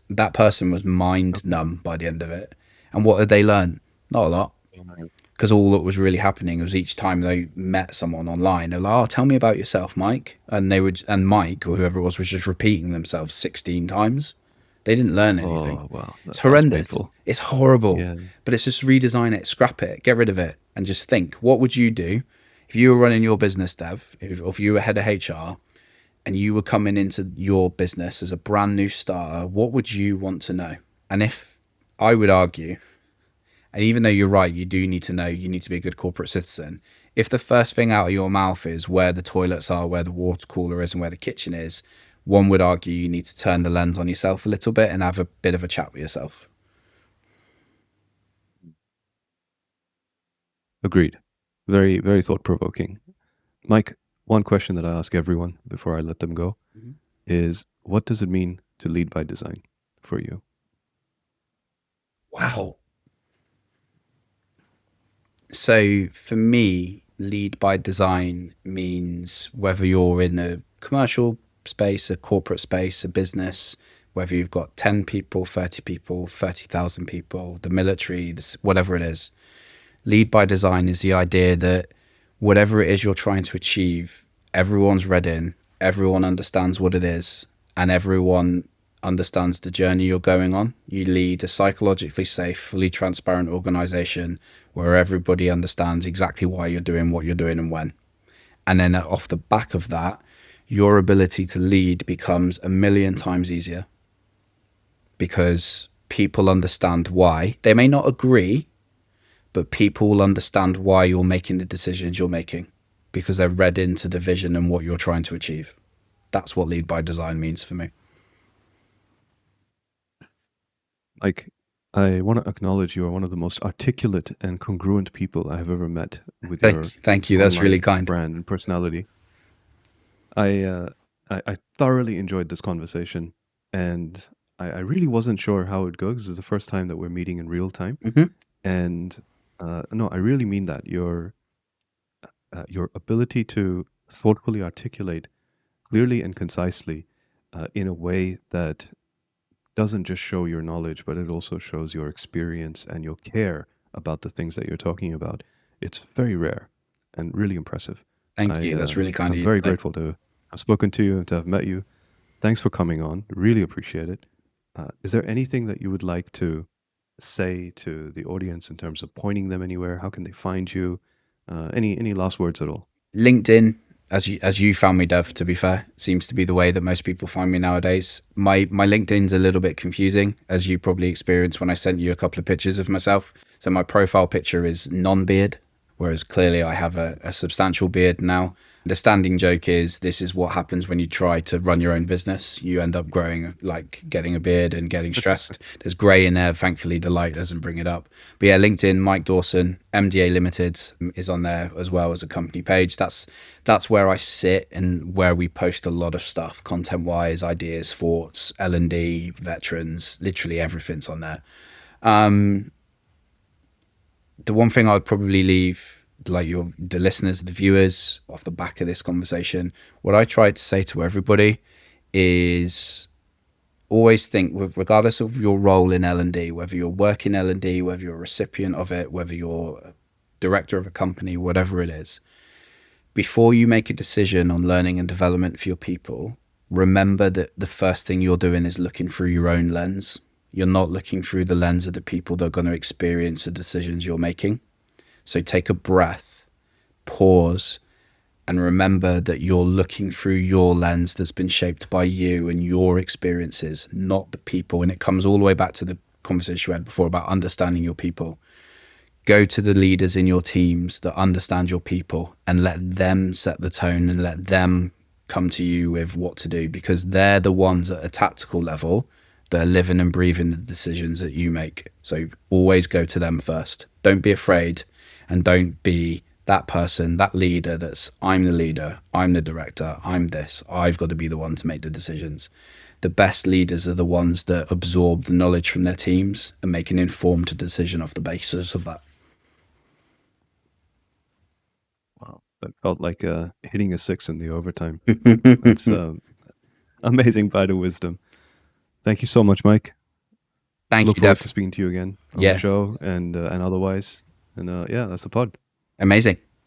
That person was mind numb by the end of it. And what did they learn? Not a lot. Because all that was really happening was each time they met someone online, they're like, "Oh, tell me about yourself, Mike." And Mike, or whoever it was just repeating themselves 16 times. They didn't learn anything.
Oh wow,
It's
that's
horrendous.
painful.
It's horrible.
Yeah.
But it's just redesign it, scrap it, get rid of it, and just think, what would you do if you were running your business, Dev, or if you were head of HR and you were coming into your business as a brand new starter? What would you want to know? And if I would argue, and even though you're right, you do need to know, you need to be a good corporate citizen. If the first thing out of your mouth is where the toilets are, where the water cooler is, and where the kitchen is, one would argue you need to turn the lens on yourself a little bit and have a bit of a chat with yourself.
Agreed. Very, very thought provoking. Mike, one question that I ask everyone before I let them go is, what does it mean to lead by design for you?
Wow. So for me, lead by design means whether you're in a commercial space, a corporate space, a business, whether you've got 10 people, 30 people, 30,000 people, the military, whatever it is. Lead by design is the idea that whatever it is you're trying to achieve, everyone's read in, everyone understands what it is, and everyone understands the journey you're going on. You lead a psychologically safe, fully transparent organization where everybody understands exactly why you're doing what you're doing and when. And then off the back of that, your ability to lead becomes a million times easier because people understand why. They may not agree, but people will understand why you're making the decisions you're making because they're read into the vision and what you're trying to achieve. That's what lead by design means for me.
Like, I want to acknowledge you are one of the most articulate and congruent people I have ever met with your
Thank you. That's really
online
kind.
brand and personality. I thoroughly enjoyed this conversation, and I really wasn't sure how it goes. This is the first time that we're meeting in real time, and no, I really mean that your ability to thoughtfully articulate clearly and concisely in a way that doesn't just show your knowledge, but it also shows your experience and your care about the things that you're talking about. It's very rare and really impressive.
Thank you. That's really kind of
I'm
you.
very grateful to have spoken to you and to have met you. Thanks for coming on. Really appreciate it. Is there anything that you would like to say to the audience in terms of pointing them anywhere? How can they find you? Any last words at all?
LinkedIn, as you found me, Dev, to be fair, seems to be the way that most people find me nowadays. My LinkedIn's a little bit confusing, as you probably experienced when I sent you a couple of pictures of myself. So my profile picture is non-beard, whereas clearly I have a substantial beard now. The standing joke is this is what happens when you try to run your own business. You end up growing, like getting a beard and getting stressed. There's grey in there. Thankfully, the light doesn't bring it up. But yeah, LinkedIn, Mike Dawson, MDA Limited is on there as well as a company page. That's where I sit and where we post a lot of stuff, content-wise, ideas, thoughts, L&D, veterans, literally everything's on there. The one thing I'd probably leave like the listeners, the viewers off the back of this conversation, what I try to say to everybody is always think, regardless of your role in L&D, whether you're working L&D, whether you're a recipient of it, whether you're a director of a company, whatever it is, before you make a decision on learning and development for your people, remember that the first thing you're doing is looking through your own lens. You're not looking through the lens of the people that are going to experience the decisions you're making. So take a breath, pause, and remember that you're looking through your lens that's been shaped by you and your experiences, not the people. And it comes all the way back to the conversation we had before about understanding your people. Go to the leaders in your teams that understand your people and let them set the tone and let them come to you with what to do, because they're the ones at a tactical level that are living and breathing the decisions that you make. So always go to them first. Don't be afraid, and don't be that person, that leader that's, I'm the leader, I'm the director, I'm this, I've got to be the one to make the decisions. The best leaders are the ones that absorb the knowledge from their teams and make an informed decision off the basis of that.
Wow, that felt like hitting a six in the overtime. That's amazing vital wisdom. Thank you so much, Mike.
Thank
Look
you,
forward
Dev.
to speaking to you again on the
Yeah,
show and otherwise. And yeah, that's the pod.
amazing.